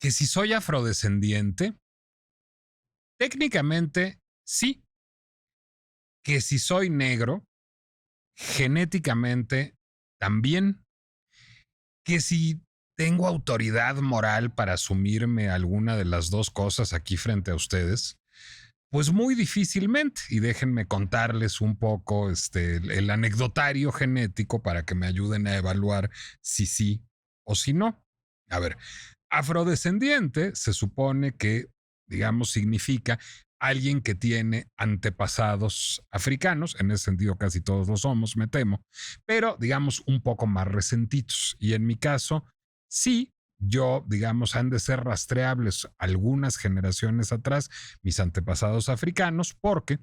Que si soy afrodescendiente, técnicamente sí. Que si soy negro, genéticamente también. Que si tengo autoridad moral para asumirme alguna de las dos cosas aquí frente a ustedes, pues muy difícilmente. Y déjenme contarles un poco el anecdotario genético para que me ayuden a evaluar si sí o si no. A ver, afrodescendiente se supone que, digamos, significa alguien que tiene antepasados africanos, en ese sentido casi todos lo somos, me temo, pero digamos un poco más resentidos. Y en mi caso, sí, yo, digamos, han de ser rastreables algunas generaciones atrás mis antepasados africanos porque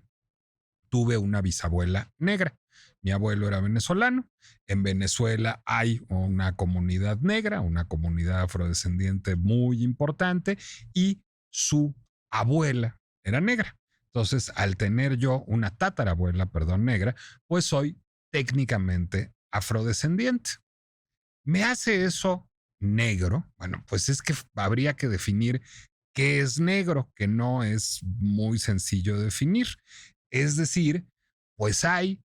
tuve una bisabuela negra. Mi abuelo era venezolano. En Venezuela hay una comunidad negra, una comunidad afrodescendiente muy importante y su abuela era negra. Entonces, al tener yo una tatarabuela, perdón, negra, pues soy técnicamente afrodescendiente. ¿Me hace eso negro? Bueno, pues es que habría que definir qué es negro, que no es muy sencillo de definir. Es decir, pues hay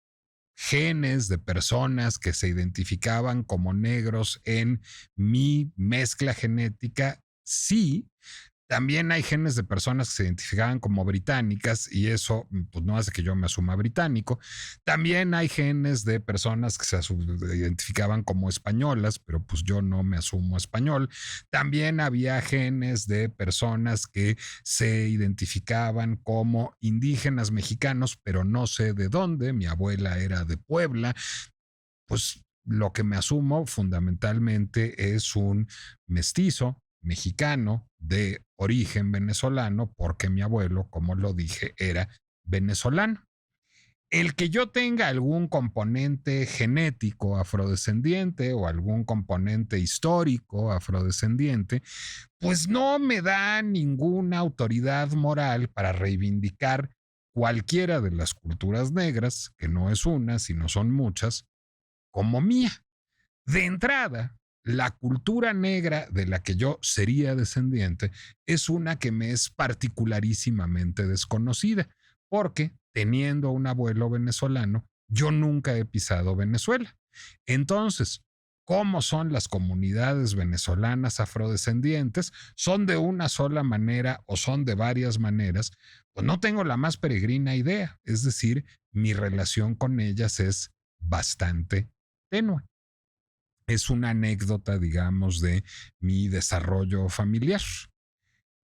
genes de personas que se identificaban como negros en mi mezcla genética, sí. También hay genes de personas que se identificaban como británicas y eso pues, no hace que yo me asuma británico. También hay genes de personas que se identificaban como españolas, pero pues yo no me asumo español. También había genes de personas que se identificaban como indígenas mexicanos, pero no sé de dónde. Mi abuela era de Puebla. Pues lo que me asumo fundamentalmente es un mestizo mexicano de origen venezolano, porque mi abuelo, como lo dije, era venezolano. El que yo tenga algún componente genético afrodescendiente o algún componente histórico afrodescendiente, pues no me da ninguna autoridad moral para reivindicar cualquiera de las culturas negras, que no es una, sino son muchas, como mía. De entrada, la cultura negra de la que yo sería descendiente es una que me es particularísimamente desconocida, porque teniendo un abuelo venezolano, yo nunca he pisado Venezuela. Entonces, ¿cómo son las comunidades venezolanas afrodescendientes? ¿Son de una sola manera o son de varias maneras? Pues no tengo la más peregrina idea. Es decir, mi relación con ellas es bastante tenue. Es una anécdota, digamos, de mi desarrollo familiar.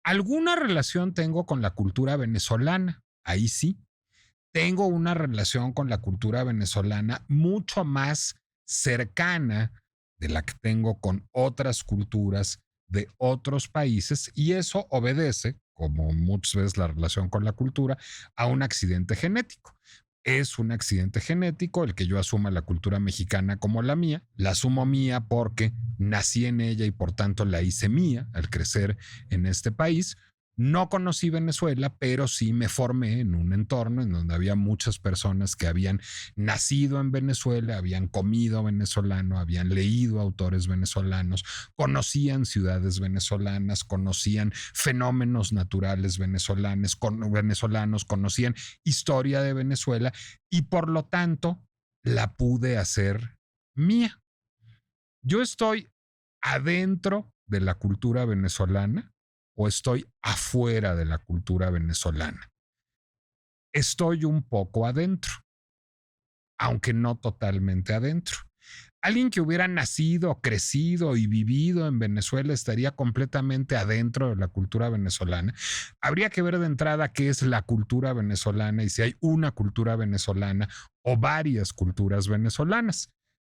¿Alguna relación tengo con la cultura venezolana? Ahí sí. Tengo una relación con la cultura venezolana mucho más cercana de la que tengo con otras culturas de otros países y eso obedece, como muchas veces la relación con la cultura, a un accidente genético. Es un accidente genético el que yo asuma la cultura mexicana como la mía. La asumo mía porque nací en ella y por tanto la hice mía al crecer en este país. No conocí Venezuela, pero sí me formé en un entorno en donde había muchas personas que habían nacido en Venezuela, habían comido venezolano, habían leído autores venezolanos, conocían ciudades venezolanas, conocían fenómenos naturales venezolanos, conocían historia de Venezuela y por lo tanto la pude hacer mía. Yo estoy adentro de la cultura venezolana o estoy afuera de la cultura venezolana. Estoy un poco adentro, aunque no totalmente adentro. Alguien que hubiera nacido, crecido y vivido en Venezuela estaría completamente adentro de la cultura venezolana. Habría que ver de entrada qué es la cultura venezolana y si hay una cultura venezolana o varias culturas venezolanas.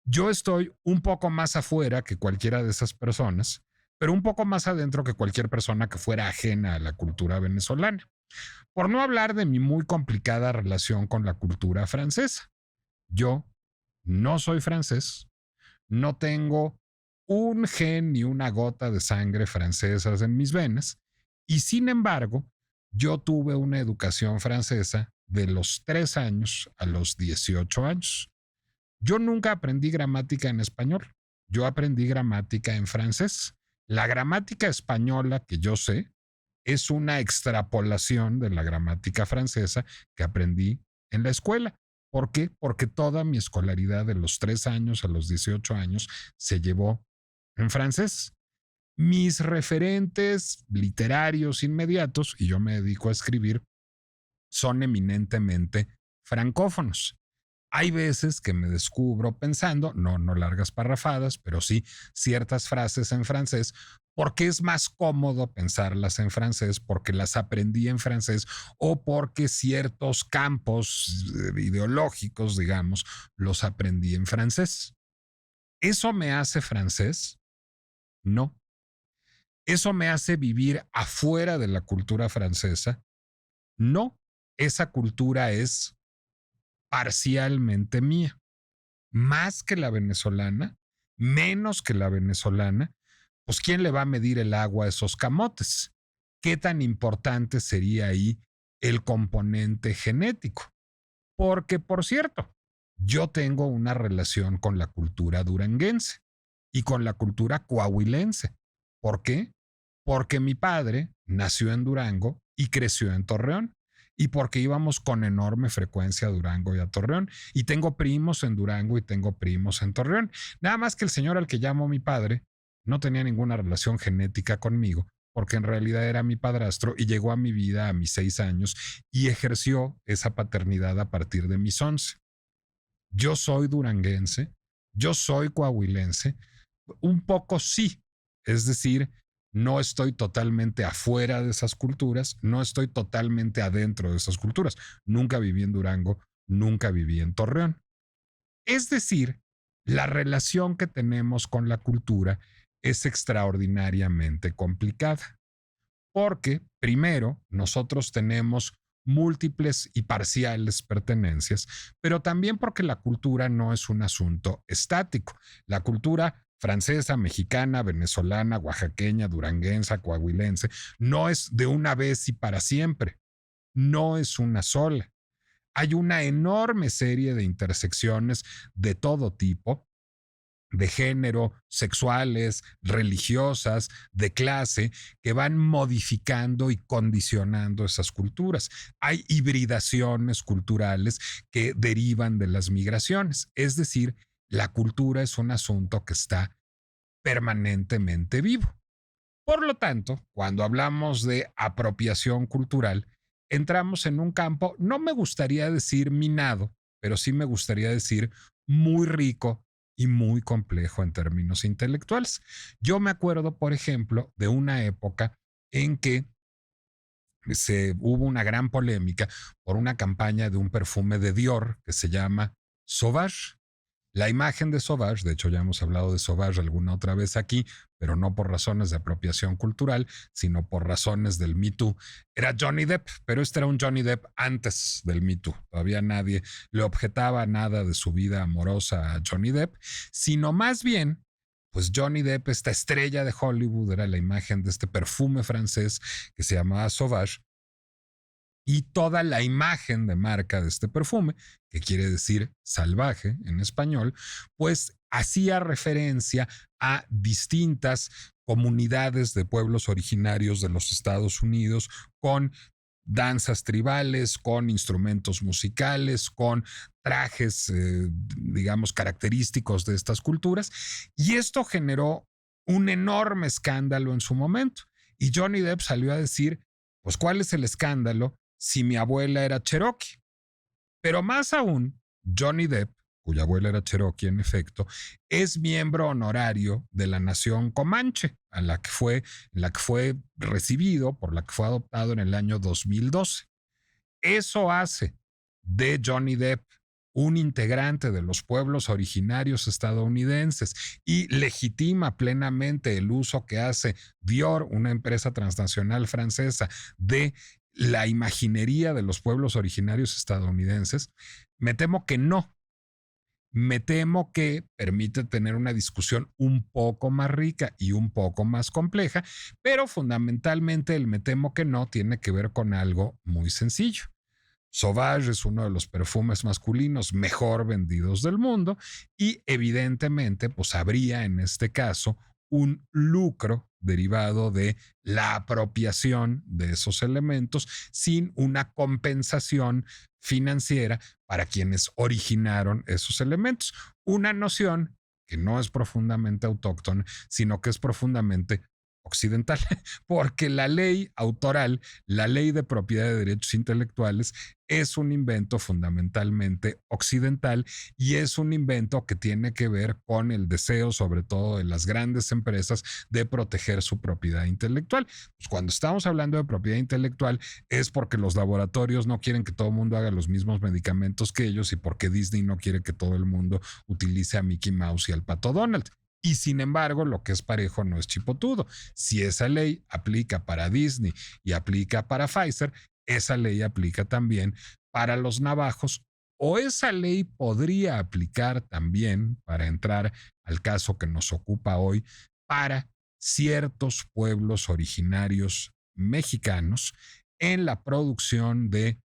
Yo estoy un poco más afuera que cualquiera de esas personas, pero un poco más adentro que cualquier persona que fuera ajena a la cultura venezolana. Por no hablar de mi muy complicada relación con la cultura francesa. Yo no soy francés, no tengo un gen ni una gota de sangre francesas en mis venas y sin embargo yo tuve una educación francesa de los 3 años a los 18 años. Yo nunca aprendí gramática en español, yo aprendí gramática en francés La gramática española que yo sé es una extrapolación de la gramática francesa que aprendí en la escuela. ¿Por qué? Porque toda mi escolaridad de los 3 años a los 18 años se llevó en francés. Mis referentes literarios inmediatos, y yo me dedico a escribir, son eminentemente francófonos. Hay veces que me descubro pensando, no largas parrafadas, pero sí ciertas frases en francés, porque es más cómodo pensarlas en francés, porque las aprendí en francés o porque ciertos campos ideológicos, digamos, los aprendí en francés. ¿Eso me hace francés? No. ¿Eso me hace vivir afuera de la cultura francesa? No. Esa cultura es parcialmente mía. Más que la venezolana, menos que la venezolana, pues ¿quién le va a medir el agua a esos camotes? ¿Qué tan importante sería ahí el componente genético? Porque, por cierto, yo tengo una relación con la cultura duranguense y con la cultura coahuilense. ¿Por qué? Porque mi padre nació en Durango y creció en Torreón. Y porque íbamos con enorme frecuencia a Durango y a Torreón. Y tengo primos en Durango y tengo primos en Torreón. Nada más que el señor al que llamo mi padre no tenía ninguna relación genética conmigo, porque en realidad era mi padrastro y llegó a mi vida a mis 6 años y ejerció esa paternidad a partir de mis 11. Yo soy duranguense, yo soy coahuilense, un poco sí, es decir, no estoy totalmente afuera de esas culturas, no estoy totalmente adentro de esas culturas. Nunca viví en Durango, nunca viví en Torreón. Es decir, la relación que tenemos con la cultura es extraordinariamente complicada. Porque, primero, nosotros tenemos múltiples y parciales pertenencias, pero también porque la cultura no es un asunto estático. La cultura francesa, mexicana, venezolana, oaxaqueña, duranguense, coahuilense, no es de una vez y para siempre, no es una sola. Hay una enorme serie de intersecciones de todo tipo, de género, sexuales, religiosas, de clase, que van modificando y condicionando esas culturas. Hay hibridaciones culturales que derivan de las migraciones. Es decir, la cultura es un asunto que está permanentemente vivo. Por lo tanto, cuando hablamos de apropiación cultural, entramos en un campo, no me gustaría decir minado, pero sí me gustaría decir muy rico y muy complejo en términos intelectuales. Yo me acuerdo, por ejemplo, de una época en que hubo una gran polémica por una campaña de un perfume de Dior que se llama Sauvage. La imagen de Sauvage, de hecho ya hemos hablado de Sauvage alguna otra vez aquí, pero no por razones de apropiación cultural, sino por razones del Me Too, era Johnny Depp, pero este era un Johnny Depp antes del Me Too. Todavía nadie le objetaba nada de su vida amorosa a Johnny Depp, sino más bien, pues Johnny Depp, esta estrella de Hollywood, era la imagen de este perfume francés que se llamaba Sauvage, y toda la imagen de marca de este perfume, que quiere decir salvaje en español, pues hacía referencia a distintas comunidades de pueblos originarios de los Estados Unidos con danzas tribales, con instrumentos musicales, con trajes, digamos, característicos de estas culturas. Y esto generó un enorme escándalo en su momento. Y Johnny Depp salió a decir, pues, ¿cuál es el escándalo si mi abuela era cherokee? Pero más aún, Johnny Depp, cuya abuela era cherokee en efecto, es miembro honorario de la nación comanche, la que fue recibido, por la que fue adoptado en el año 2012. Eso hace de Johnny Depp un integrante de los pueblos originarios estadounidenses y legitima plenamente el uso que hace Dior, una empresa transnacional francesa, de la imaginería de los pueblos originarios estadounidenses. Me temo que no. Me temo que permite tener una discusión un poco más rica y un poco más compleja, pero fundamentalmente el me temo que no tiene que ver con algo muy sencillo. Sauvage es uno de los perfumes masculinos mejor vendidos del mundo y evidentemente pues habría en este caso un lucro derivado de la apropiación de esos elementos sin una compensación financiera para quienes originaron esos elementos. Una noción que no es profundamente autóctona, sino que es profundamente occidental, porque la ley autoral, la ley de propiedad de derechos intelectuales, es un invento fundamentalmente occidental y es un invento que tiene que ver con el deseo, sobre todo de las grandes empresas, de proteger su propiedad intelectual. Pues cuando estamos hablando de propiedad intelectual es porque los laboratorios no quieren que todo el mundo haga los mismos medicamentos que ellos y porque Disney no quiere que todo el mundo utilice a Mickey Mouse y al Pato Donald. Y sin embargo, lo que es parejo no es chipotudo. Si esa ley aplica para Disney y aplica para Pfizer, esa ley aplica también para los navajos o esa ley podría aplicar también, para entrar al caso que nos ocupa hoy, para ciertos pueblos originarios mexicanos en la producción de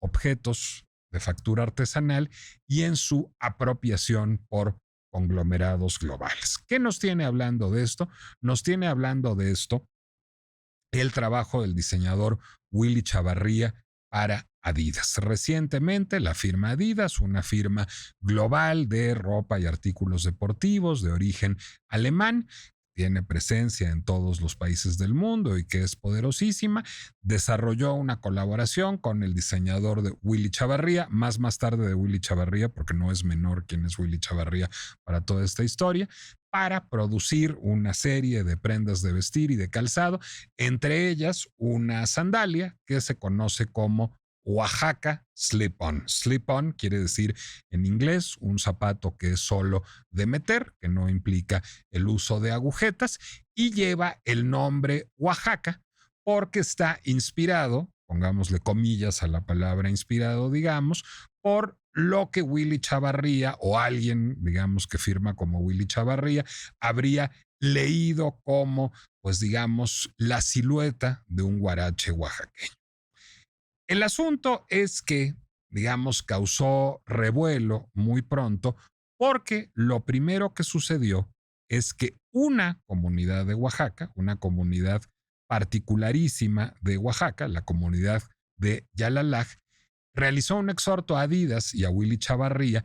objetos de factura artesanal y en su apropiación por conglomerados globales. ¿Qué nos tiene hablando de esto? Nos tiene hablando de esto el trabajo del diseñador Willy Chavarría para Adidas. Recientemente la firma Adidas, una firma global de ropa y artículos deportivos de origen alemán, tiene presencia en todos los países del mundo y que es poderosísima, desarrolló una colaboración con el diseñador de Willy Chavarría, más tarde de Willy Chavarría, porque no es menor quién es Willy Chavarría para toda esta historia, para producir una serie de prendas de vestir y de calzado, entre ellas una sandalia que se conoce como Oaxaca Slip-On. Slip-On quiere decir en inglés un zapato que es solo de meter, que no implica el uso de agujetas, y lleva el nombre Oaxaca porque está inspirado, pongámosle comillas a la palabra inspirado, digamos, por lo que Willy Chavarría o alguien, digamos, que firma como Willy Chavarría, habría leído como, pues digamos, la silueta de un guarache oaxaqueño. El asunto es que, digamos, causó revuelo muy pronto porque lo primero que sucedió es que una comunidad de Oaxaca, una comunidad particularísima de Oaxaca, la comunidad de Yalalaj, realizó un exhorto a Adidas y a Willy Chavarría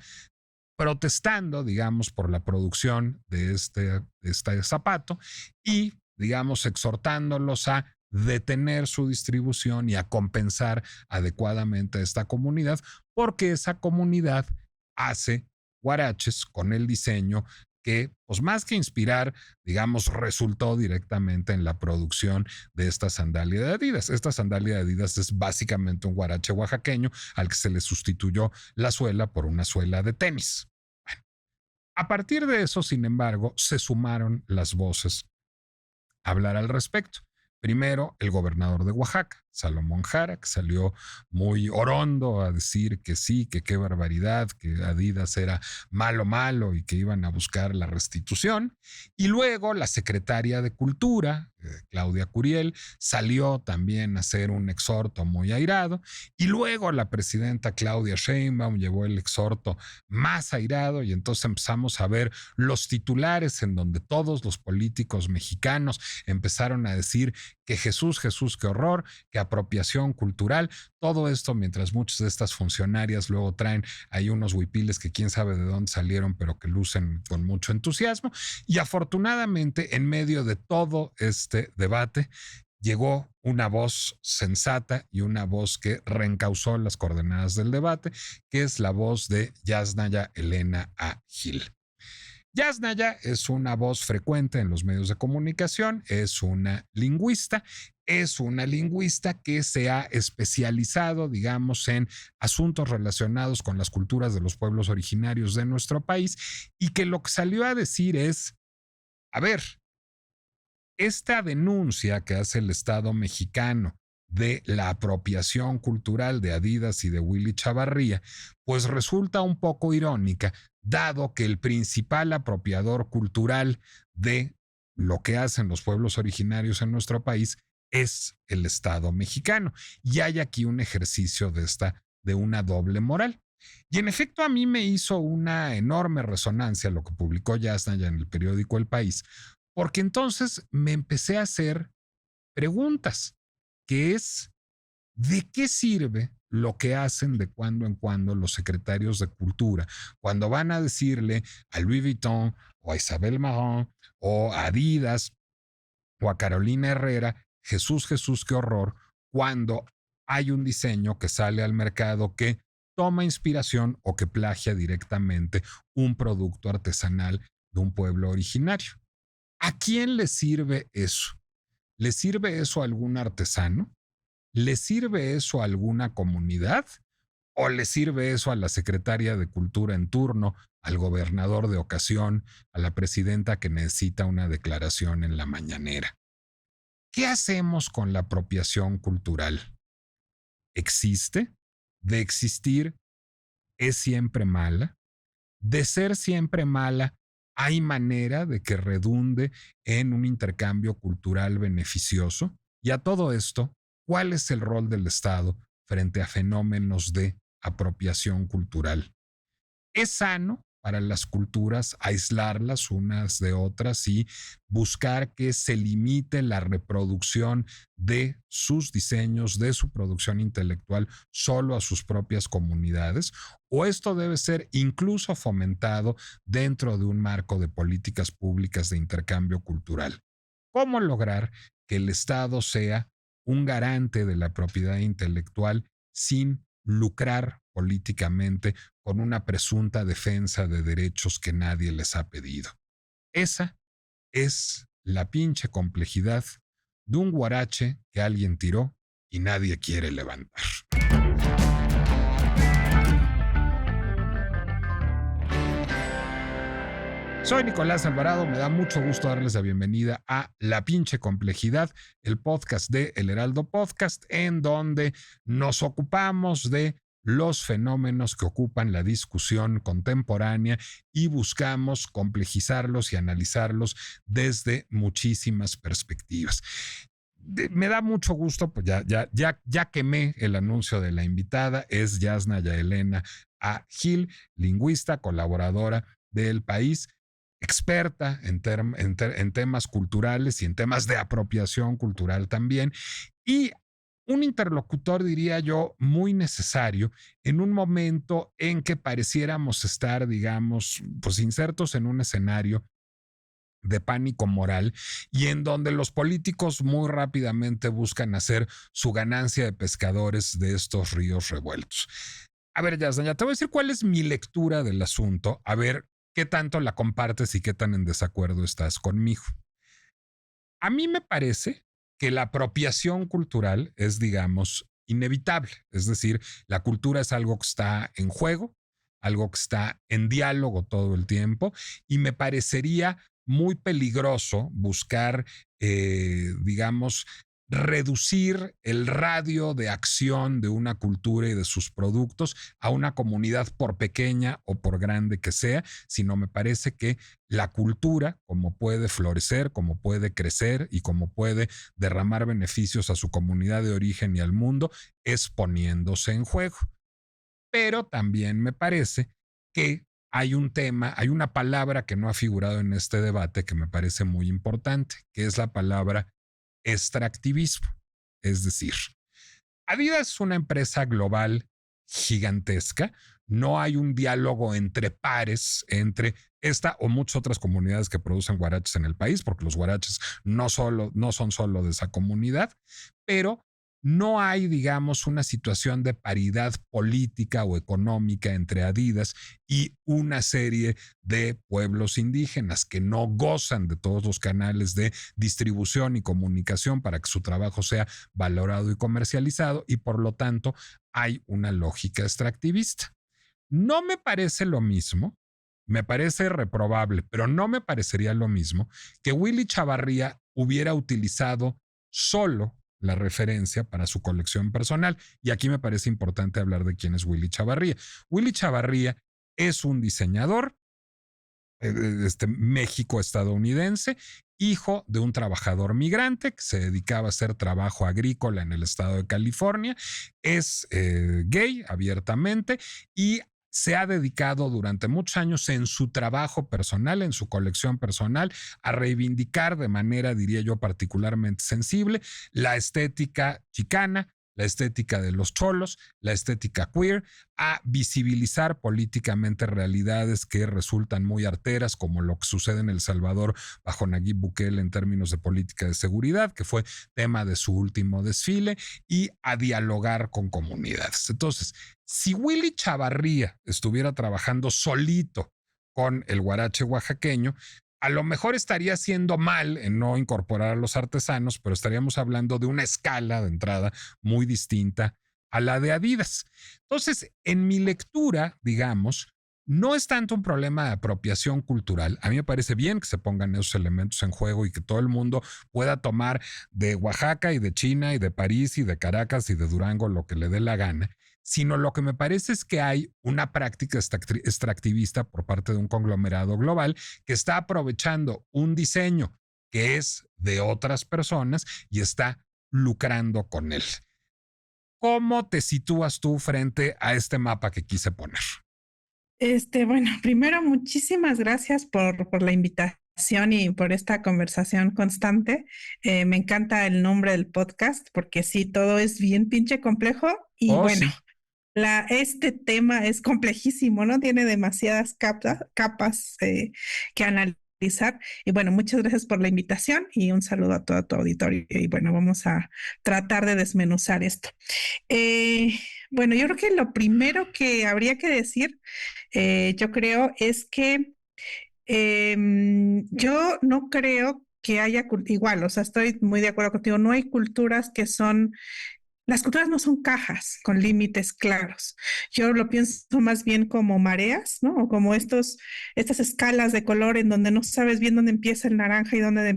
protestando, digamos, por la producción de este zapato y, digamos, exhortándolos a detener su distribución y a compensar adecuadamente a esta comunidad, porque esa comunidad hace guaraches con el diseño que, pues más que inspirar, digamos, resultó directamente en la producción de esta sandalia de Adidas. Esta sandalia de Adidas es básicamente un guarache oaxaqueño al que se le sustituyó la suela por una suela de tenis. Bueno, a partir de eso, sin embargo, se sumaron las voces a hablar al respecto. Primero, el gobernador de Oaxaca, Salomón Jara, que salió muy orondo a decir que sí, que qué barbaridad, que Adidas era malo, malo y que iban a buscar la restitución. Y luego la secretaria de Cultura, Claudia Curiel, salió también a hacer un exhorto muy airado. Y luego la presidenta Claudia Sheinbaum llevó el exhorto más airado y entonces empezamos a ver los titulares en donde todos los políticos mexicanos empezaron a decir que Jesús, Jesús, qué horror, que apropiación cultural, todo esto mientras muchas de estas funcionarias luego traen ahí unos huipiles que quién sabe de dónde salieron, pero que lucen con mucho entusiasmo. Y afortunadamente, en medio de todo este debate, llegó una voz sensata y una voz que reencauzó las coordenadas del debate, que es la voz de Yasnaya Elena A. Gil. Yasnaya es una voz frecuente en los medios de comunicación, es una lingüista que se ha especializado, digamos, en asuntos relacionados con las culturas de los pueblos originarios de nuestro país y que lo que salió a decir es, a ver, esta denuncia que hace el Estado mexicano de la apropiación cultural de Adidas y de Willy Chavarría, pues resulta un poco irónica, dado que el principal apropiador cultural de lo que hacen los pueblos originarios en nuestro país es el Estado mexicano. Y hay aquí un ejercicio de una doble moral. Y en efecto a mí me hizo una enorme resonancia lo que publicó Yasnaya en el periódico El País, Porque entonces me empecé a hacer preguntas, que es, ¿de qué sirve lo que hacen de cuando en cuando los secretarios de cultura cuando van a decirle a Louis Vuitton o a Isabel Marant o a Adidas o a Carolina Herrera, Jesús, Jesús, qué horror, cuando hay un diseño que sale al mercado que toma inspiración o que plagia directamente un producto artesanal de un pueblo originario? ¿A quién le sirve eso? ¿Le sirve eso a algún artesano? ¿Le sirve eso a alguna comunidad? ¿O le sirve eso a la secretaria de Cultura en turno, al gobernador de ocasión, a la presidenta que necesita una declaración en la mañanera? ¿Qué hacemos con la apropiación cultural? ¿Existe? ¿De existir es siempre mala? ¿De ser siempre mala hay manera de que redunde en un intercambio cultural beneficioso? Y a todo esto, ¿cuál es el rol del Estado frente a fenómenos de apropiación cultural? ¿Es sano para las culturas aislarlas unas de otras y buscar que se limite la reproducción de sus diseños, de su producción intelectual solo a sus propias comunidades? ¿O esto debe ser incluso fomentado dentro de un marco de políticas públicas de intercambio cultural? ¿Cómo lograr que el Estado sea un garante de la propiedad intelectual sin lucrar políticamente con una presunta defensa de derechos que nadie les ha pedido? Esa es la pinche complejidad de un guarache que alguien tiró y nadie quiere levantar. Soy Nicolás Alvarado, me da mucho gusto darles la bienvenida a La Pinche Complejidad, el podcast de El Heraldo Podcast, en donde nos ocupamos de los fenómenos que ocupan la discusión contemporánea y buscamos complejizarlos y analizarlos desde muchísimas perspectivas. Me da mucho gusto, pues ya quemé el anuncio de la invitada, es Yasna Yaelena A. Gil, lingüista, colaboradora del País, experta en temas culturales y en temas de apropiación cultural también, y un interlocutor, diría yo, muy necesario en un momento en que pareciéramos estar, digamos, pues insertos en un escenario de pánico moral y en donde los políticos muy rápidamente buscan hacer su ganancia de pescadores de estos ríos revueltos. A ver, Yasna, te voy a decir cuál es mi lectura del asunto, a ver qué tanto la compartes y qué tan en desacuerdo estás conmigo. A mí me parece que la apropiación cultural es, digamos, inevitable. Es decir, la cultura es algo que está en juego, algo que está en diálogo todo el tiempo, y me parecería muy peligroso buscar, digamos, reducir el radio de acción de una cultura y de sus productos a una comunidad, por pequeña o por grande que sea, sino me parece que la cultura, como puede florecer, como puede crecer y como puede derramar beneficios a su comunidad de origen y al mundo, es poniéndose en juego. Pero también me parece que hay un tema, hay una palabra que no ha figurado en este debate que me parece muy importante, que es la palabra extractivismo. Es decir, Adidas es una empresa global gigantesca. No hay un diálogo entre pares, entre esta o muchas otras comunidades que producen guaraches en el país, porque los guaraches no son solo de esa comunidad, pero no hay, digamos, una situación de paridad política o económica entre Adidas y una serie de pueblos indígenas que no gozan de todos los canales de distribución y comunicación para que su trabajo sea valorado y comercializado, y por lo tanto hay una lógica extractivista. No me parece lo mismo, me parece reprobable, pero no me parecería lo mismo que Willy Chavarría hubiera utilizado solo la referencia para su colección personal. Y aquí me parece importante hablar de quién es Willy Chavarría. Willy Chavarría es un diseñador México-estadounidense, hijo de un trabajador migrante que se dedicaba a hacer trabajo agrícola en el estado de California, es gay abiertamente y se ha dedicado durante muchos años en su trabajo personal, en su colección personal, a reivindicar de manera, diría yo, particularmente sensible la estética chicana, la estética de los cholos, la estética queer, a visibilizar políticamente realidades que resultan muy arteras, como lo que sucede en El Salvador bajo Nayib Bukele en términos de política de seguridad, que fue tema de su último desfile, y a dialogar con comunidades. Entonces, si Willy Chavarría estuviera trabajando solito con el guarache oaxaqueño, a lo mejor estaría haciendo mal en no incorporar a los artesanos, pero estaríamos hablando de una escala de entrada muy distinta a la de Adidas. Entonces, en mi lectura, digamos, no es tanto un problema de apropiación cultural. A mí me parece bien que se pongan esos elementos en juego y que todo el mundo pueda tomar de Oaxaca y de China y de París y de Caracas y de Durango lo que le dé la gana, sino lo que me parece es que hay una práctica extractivista por parte de un conglomerado global que está aprovechando un diseño que es de otras personas y está lucrando con él. ¿Cómo te sitúas tú frente a este mapa que quise poner? Bueno, primero, muchísimas gracias por la invitación y por esta conversación constante. Me encanta el nombre del podcast porque sí, todo es bien pinche complejo y Oh, bueno, sí. este tema es complejísimo, ¿no? Tiene demasiadas capas que analizar. Y bueno, muchas gracias por la invitación y un saludo a todo tu auditorio. Y bueno, vamos a tratar de desmenuzar esto. Bueno, yo creo que lo primero que habría que decir, yo creo, es que yo no creo que haya igual, o sea, estoy muy de acuerdo contigo, no hay culturas que son las culturas no son cajas con límites claros. Yo lo pienso más bien como mareas, ¿no? O como estas escalas de color en donde no sabes bien dónde empieza el naranja y dónde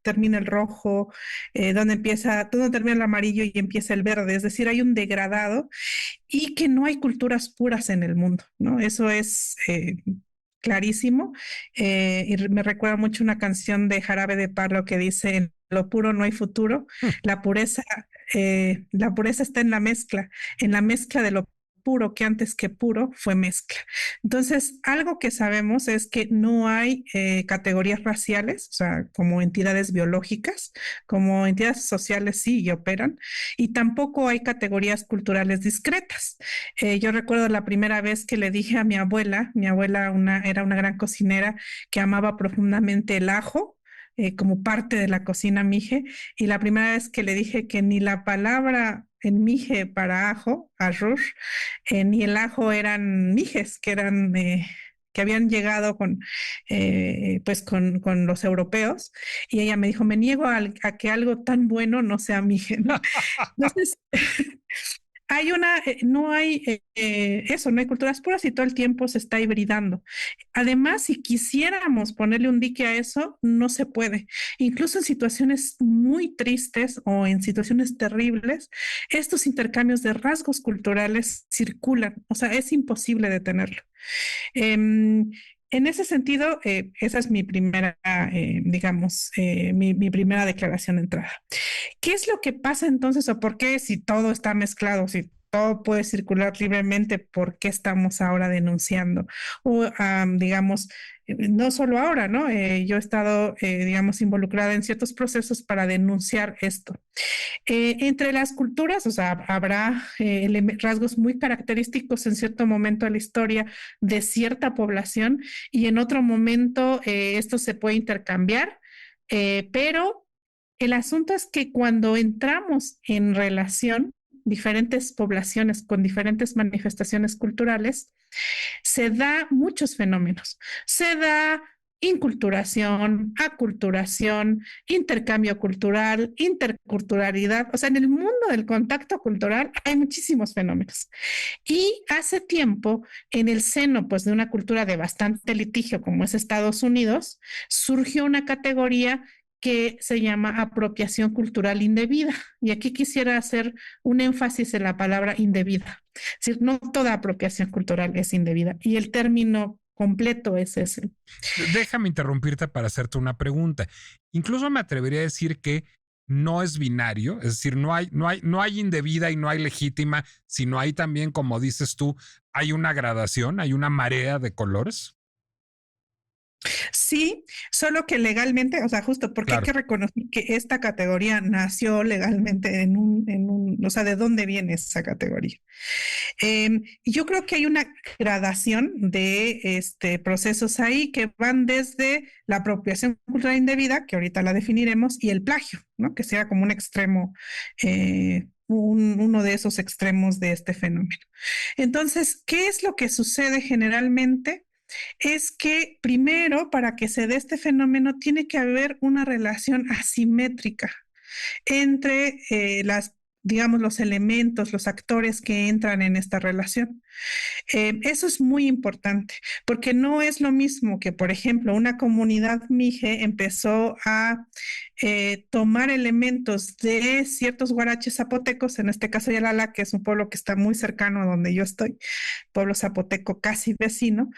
termina el rojo, dónde termina el amarillo y empieza el verde. Es decir, hay un degradado y que no hay culturas puras en el mundo, ¿no? Eso es clarísimo. Y me recuerda mucho una canción de Jarabe de Palo que dice, en lo puro no hay futuro, la pureza, la pureza está en la mezcla de lo puro que antes que puro fue mezcla. Entonces, algo que sabemos es que no hay categorías raciales, o sea, como entidades biológicas, como entidades sociales sí y operan, y tampoco hay categorías culturales discretas. Yo recuerdo la primera vez que le dije a mi abuela era una gran cocinera que amaba profundamente el ajo. Como parte de la cocina mije, y la primera vez que le dije que ni la palabra en mije para ajo, arroz, ni el ajo eran mijes, que habían llegado con los europeos, y ella me dijo, me niego a que algo tan bueno no sea mije, ¿no? Entonces, no hay eso, no hay culturas puras y todo el tiempo se está hibridando. Además, si quisiéramos ponerle un dique a eso, no se puede. Incluso en situaciones muy tristes o en situaciones terribles, estos intercambios de rasgos culturales circulan. O sea, es imposible detenerlo. Em, en ese sentido, esa es mi primera, digamos, mi primera declaración de entrada. ¿Qué es lo que pasa entonces o por qué si todo está mezclado, si todo puede circular libremente, por qué estamos ahora denunciando? O, digamos, no solo ahora, ¿no? Yo he estado, digamos, involucrada en ciertos procesos para denunciar esto. Entre las culturas, o sea, habrá rasgos muy característicos en cierto momento de la historia de cierta población y en otro momento esto se puede intercambiar, pero el asunto es que cuando entramos en relación, diferentes poblaciones con diferentes manifestaciones culturales, se da muchos fenómenos. Se da inculturación, aculturación, intercambio cultural, interculturalidad. O sea, en el mundo del contacto cultural hay muchísimos fenómenos. Y hace tiempo, en el seno pues, de una cultura de bastante litigio como es Estados Unidos, surgió una categoría que se llama apropiación cultural indebida. Y aquí quisiera hacer un énfasis en la palabra indebida. Es decir, no toda apropiación cultural es indebida. Y el término completo es ese. Déjame interrumpirte para hacerte una pregunta. Incluso me atrevería a decir que no es binario, es decir, no hay indebida y no hay legítima, sino hay también, como dices tú, hay una gradación, hay una marea de colores. Sí, solo que legalmente, o sea, justo porque hay Claro, que reconocer que esta categoría nació legalmente o sea, ¿de dónde viene esa categoría? Yo creo que hay una gradación de procesos ahí que van desde la apropiación cultural indebida, que ahorita la definiremos, y el plagio, ¿no? Que sea como un extremo, uno de esos extremos de este fenómeno. Entonces, ¿qué es lo que sucede generalmente? Es que primero, para que se dé este fenómeno, tiene que haber una relación asimétrica entre digamos, los elementos, los actores que entran en esta relación. Eso es muy importante, porque no es lo mismo que, por ejemplo, una comunidad mije empezó a tomar elementos de ciertos guaraches zapotecos, en este caso Yalala, que es un pueblo que está muy cercano a donde yo estoy, pueblo zapoteco casi vecino,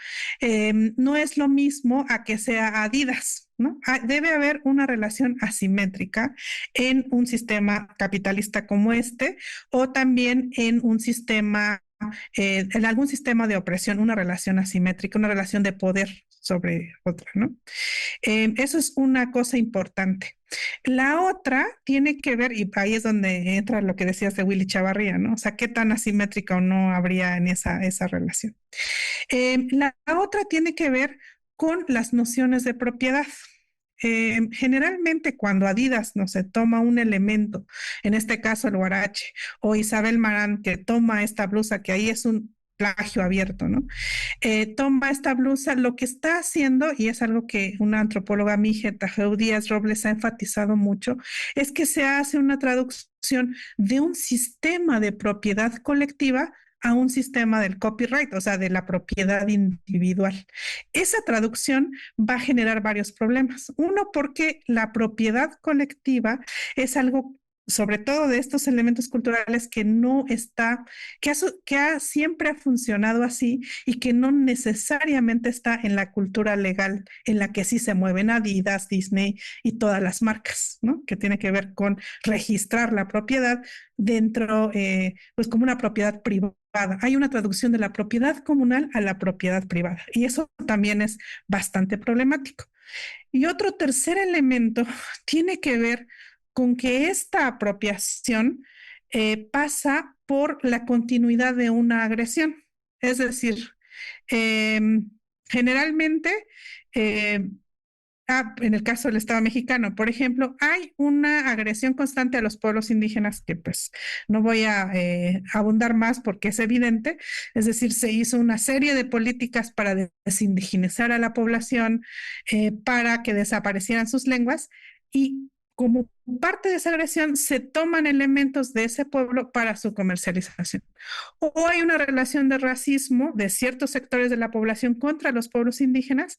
no es lo mismo a que sea Adidas. ¿No? Debe haber una relación asimétrica en un sistema capitalista como este o también en un sistema en algún sistema de opresión, una relación asimétrica, una relación de poder sobre otra, ¿no? Eso es una cosa importante. La otra tiene que ver, y ahí es donde entra lo que decías de Willy Chavarría, ¿no? O sea, qué tan asimétrica o no habría en esa relación. La otra tiene que ver con las nociones de propiedad. Generalmente cuando Adidas no se toma un elemento, en este caso el guarache, o Isabel Marán que toma esta blusa, que ahí es un plagio abierto, ¿no? Toma esta blusa, lo que está haciendo, y es algo que una antropóloga mije, Tajeu Díaz Robles, ha enfatizado mucho, es que se hace una traducción de un sistema de propiedad colectiva a un sistema del copyright, o sea, de la propiedad individual. Esa traducción va a generar varios problemas. Uno, porque la propiedad colectiva es algo sobre todo de estos elementos culturales que no está, siempre ha funcionado así y que no necesariamente está en la cultura legal en la que sí se mueven Adidas, Disney y todas las marcas, ¿no? Que tiene que ver con registrar la propiedad dentro, pues como una propiedad privada. Hay una traducción de la propiedad comunal a la propiedad privada y eso también es bastante problemático. Y otro tercer elemento tiene que ver con que esta apropiación pasa por la continuidad de una agresión. Es decir, eh, generalmente, eh, en el caso del Estado mexicano, por ejemplo, hay una agresión constante a los pueblos indígenas que pues no voy a abundar más porque es evidente. Es decir, se hizo una serie de políticas para desindigenizar a la población, para que desaparecieran sus lenguas y como parte de esa agresión se toman elementos de ese pueblo para su comercialización. O hay una relación de racismo de ciertos sectores de la población contra los pueblos indígenas,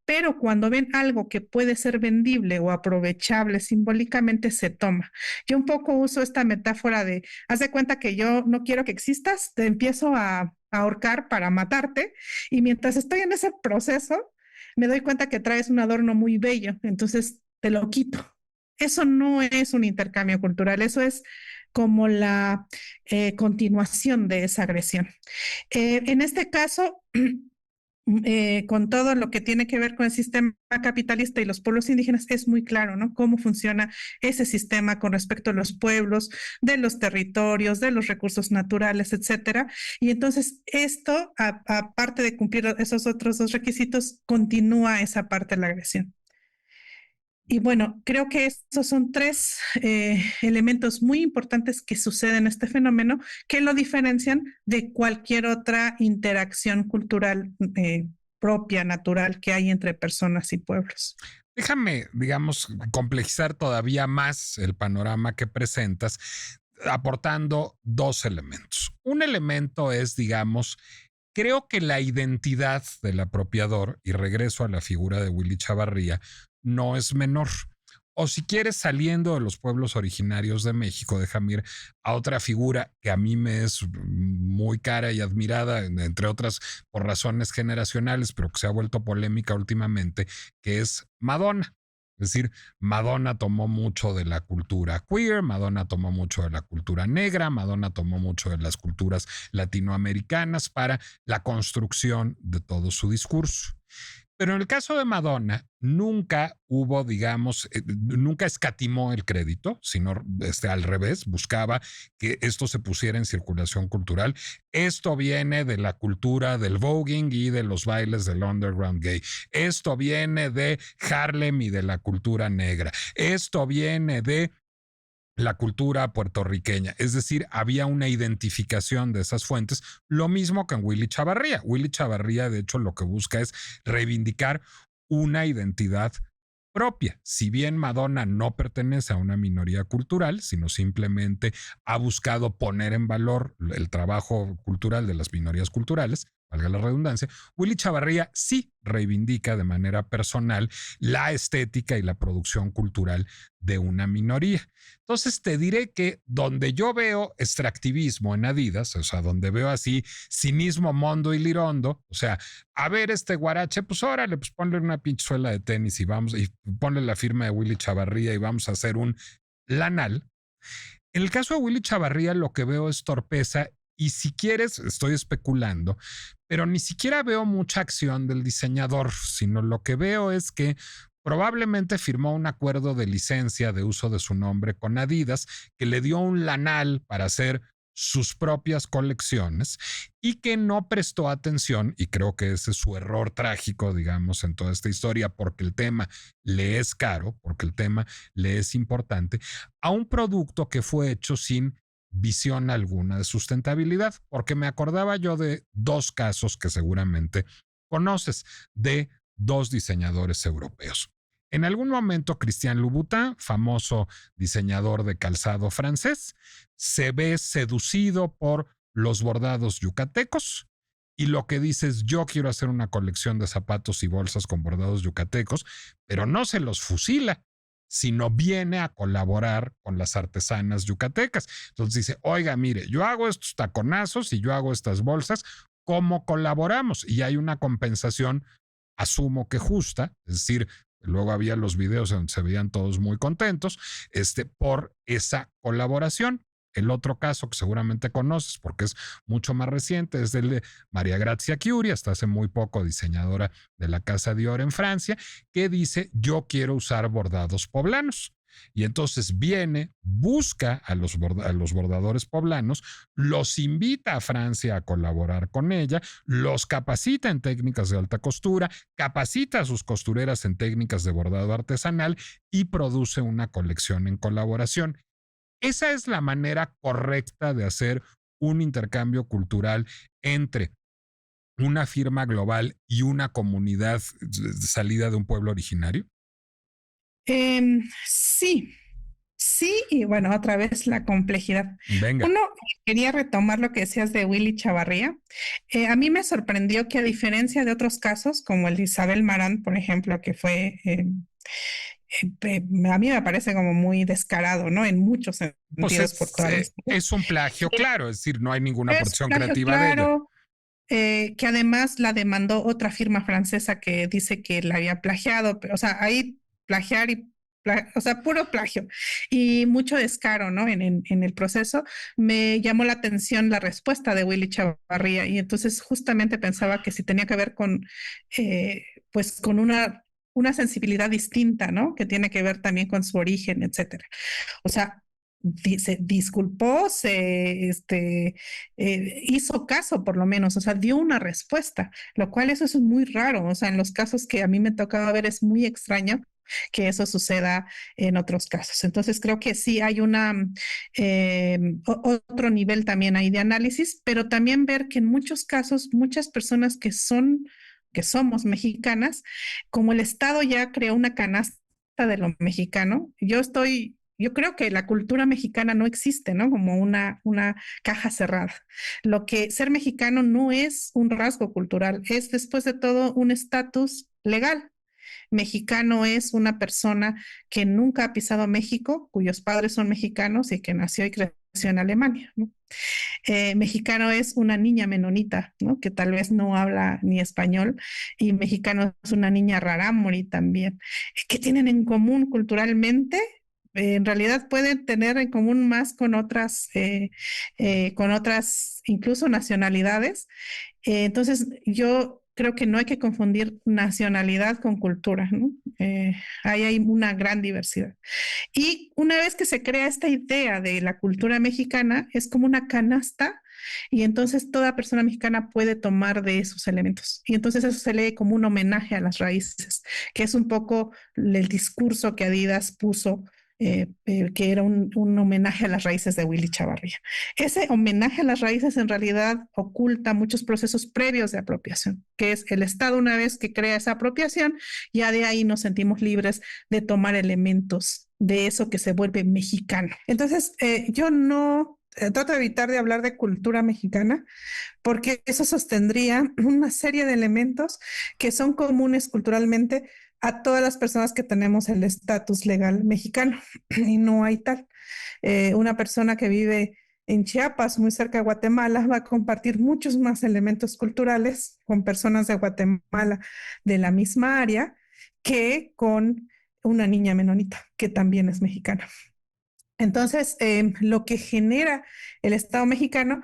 pero cuando ven algo que puede ser vendible o aprovechable simbólicamente, se toma. Yo un poco uso esta metáfora de, haz de cuenta que yo no quiero que existas, te empiezo a ahorcar para matarte, y mientras estoy en ese proceso, me doy cuenta que traes un adorno muy bello, entonces te lo quito. Eso no es un intercambio cultural, eso es como la continuación de esa agresión. En este caso, con todo lo que tiene que ver con el sistema capitalista y los pueblos indígenas, es muy claro, ¿no? Cómo funciona ese sistema con respecto a los pueblos, de los territorios, de los recursos naturales, etcétera. Y entonces esto, aparte de cumplir esos otros dos requisitos, continúa esa parte de la agresión. Y bueno, creo que estos son tres elementos muy importantes que suceden en este fenómeno que lo diferencian de cualquier otra interacción cultural propia, natural que hay entre personas y pueblos. Déjame, digamos, complejizar todavía más el panorama que presentas, aportando dos elementos. Un elemento es, digamos, creo que la identidad del apropiador, y regreso a la figura de Willy Chavarría, no es menor. O si quieres, saliendo de los pueblos originarios de México, déjame ir a otra figura que a mí me es muy cara y admirada, entre otras por razones generacionales, pero que se ha vuelto polémica últimamente, que es Madonna. Es decir, Madonna tomó mucho de la cultura queer, Madonna tomó mucho de la cultura negra, Madonna tomó mucho de las culturas latinoamericanas para la construcción de todo su discurso. Pero en el caso de Madonna, nunca hubo, digamos, nunca escatimó el crédito, sino al revés, buscaba que esto se pusiera en circulación cultural. Esto viene de la cultura del voguing y de los bailes del underground gay. Esto viene de Harlem y de la cultura negra. Esto viene de la cultura puertorriqueña. Es decir, había una identificación de esas fuentes, lo mismo que en Willy Chavarría. Willy Chavarría, de hecho, lo que busca es reivindicar una identidad propia. Si bien Madonna no pertenece a una minoría cultural, sino simplemente ha buscado poner en valor el trabajo cultural de las minorías culturales, valga la redundancia, Willy Chavarría sí reivindica de manera personal la estética y la producción cultural de una minoría. Entonces te diré que donde yo veo extractivismo en Adidas, o sea, donde veo así cinismo mondo y lirondo, o sea, a ver este guarache, pues órale, pues ponle una pinche suela de tenis y vamos, y ponle la firma de Willy Chavarría y vamos a hacer un lanal. En el caso de Willy Chavarría lo que veo es torpeza y si quieres, estoy especulando, pero ni siquiera veo mucha acción del diseñador, sino lo que veo es que probablemente firmó un acuerdo de licencia de uso de su nombre con Adidas que le dio un lanal para hacer sus propias colecciones y que no prestó atención, y creo que ese es su error trágico, digamos, en toda esta historia, porque el tema le es caro, porque el tema le es importante, a un producto que fue hecho sin visión alguna de sustentabilidad, porque me acordaba yo de dos casos que seguramente conoces, de dos diseñadores europeos. En algún momento, Christian Louboutin, famoso diseñador de calzado francés, se ve seducido por los bordados yucatecos y lo que dice es yo quiero hacer una colección de zapatos y bolsas con bordados yucatecos, pero no se los fusila, sino viene a colaborar con las artesanas yucatecas. Entonces dice, oiga, mire, yo hago estos taconazos y yo hago estas bolsas, ¿cómo colaboramos? Y hay una compensación, asumo que justa, es decir, luego había los videos donde se veían todos muy contentos, por esa colaboración. El otro caso que seguramente conoces porque es mucho más reciente es el de María Grazia Chiuri, hasta hace muy poco diseñadora de la Casa Dior en Francia, que dice yo quiero usar bordados poblanos. Y entonces viene, busca a los bordadores poblanos, los invita a Francia a colaborar con ella, los capacita en técnicas de alta costura, capacita a sus costureras en técnicas de bordado artesanal y produce una colección en colaboración. Esa es la manera correcta de hacer un intercambio cultural entre una firma global y una comunidad salida de un pueblo originario. Sí, sí, y bueno, otra vez la complejidad. Venga. Uno, quería retomar lo que decías de Willy Chavarría. A mí me sorprendió que a diferencia de otros casos, como el de Isabel Marant, por ejemplo, que fue, a mí me parece como muy descarado, ¿no? En muchos Pues sentidos por toda la historia. es un plagio, claro, es decir, no hay ninguna Es porción plagio creativa de ella. claro, que además la demandó otra firma francesa que dice que la había plagiado, o sea, ahí plagiar y o sea, puro plagio y mucho descaro, ¿no? En el proceso me llamó la atención la respuesta de Willy Chavarría y entonces justamente pensaba que si tenía que ver con, pues, con una sensibilidad distinta, ¿no? Que tiene que ver también con su origen, etcétera. O sea, se disculpó, hizo caso por lo menos, o sea, dio una respuesta, lo cual eso es muy raro, o sea, en los casos que a mí me tocaba ver es muy extraño que eso suceda en otros casos. Entonces creo que sí hay otro nivel también ahí de análisis, pero también ver que en muchos casos muchas personas que somos mexicanas, como el Estado ya creó una canasta de lo mexicano, yo creo que la cultura mexicana no existe, ¿no? Como una caja cerrada. Lo que ser mexicano no es un rasgo cultural, es después de todo un estatus legal. Mexicano es una persona que nunca ha pisado México, cuyos padres son mexicanos y que nació y creció en Alemania, ¿no? Mexicano es una niña menonita, ¿no? Que tal vez no habla ni español, y mexicano es una niña rarámuri también. ¿Qué tienen en común culturalmente? En realidad pueden tener en común más con otras incluso nacionalidades. Entonces, yo creo que no hay que confundir nacionalidad con cultura, ¿no? Ahí hay una gran diversidad. Y una vez que se crea esta idea de la cultura mexicana, es como una canasta y entonces toda persona mexicana puede tomar de esos elementos. Y entonces eso se lee como un homenaje a las raíces, que es un poco el discurso que Adidas puso, que era un homenaje a las raíces de Willy Chavarría. Ese homenaje a las raíces en realidad oculta muchos procesos previos de apropiación, que es el Estado una vez que crea esa apropiación, ya de ahí nos sentimos libres de tomar elementos de eso que se vuelve mexicano. Entonces, yo no trato de evitar de hablar de cultura mexicana porque eso sostendría una serie de elementos que son comunes culturalmente a todas las personas que tenemos el estatus legal mexicano y no hay tal. Una persona que vive en Chiapas, muy cerca de Guatemala, va a compartir muchos más elementos culturales con personas de Guatemala de la misma área que con una niña menonita, que también es mexicana. Entonces, lo que genera el Estado mexicano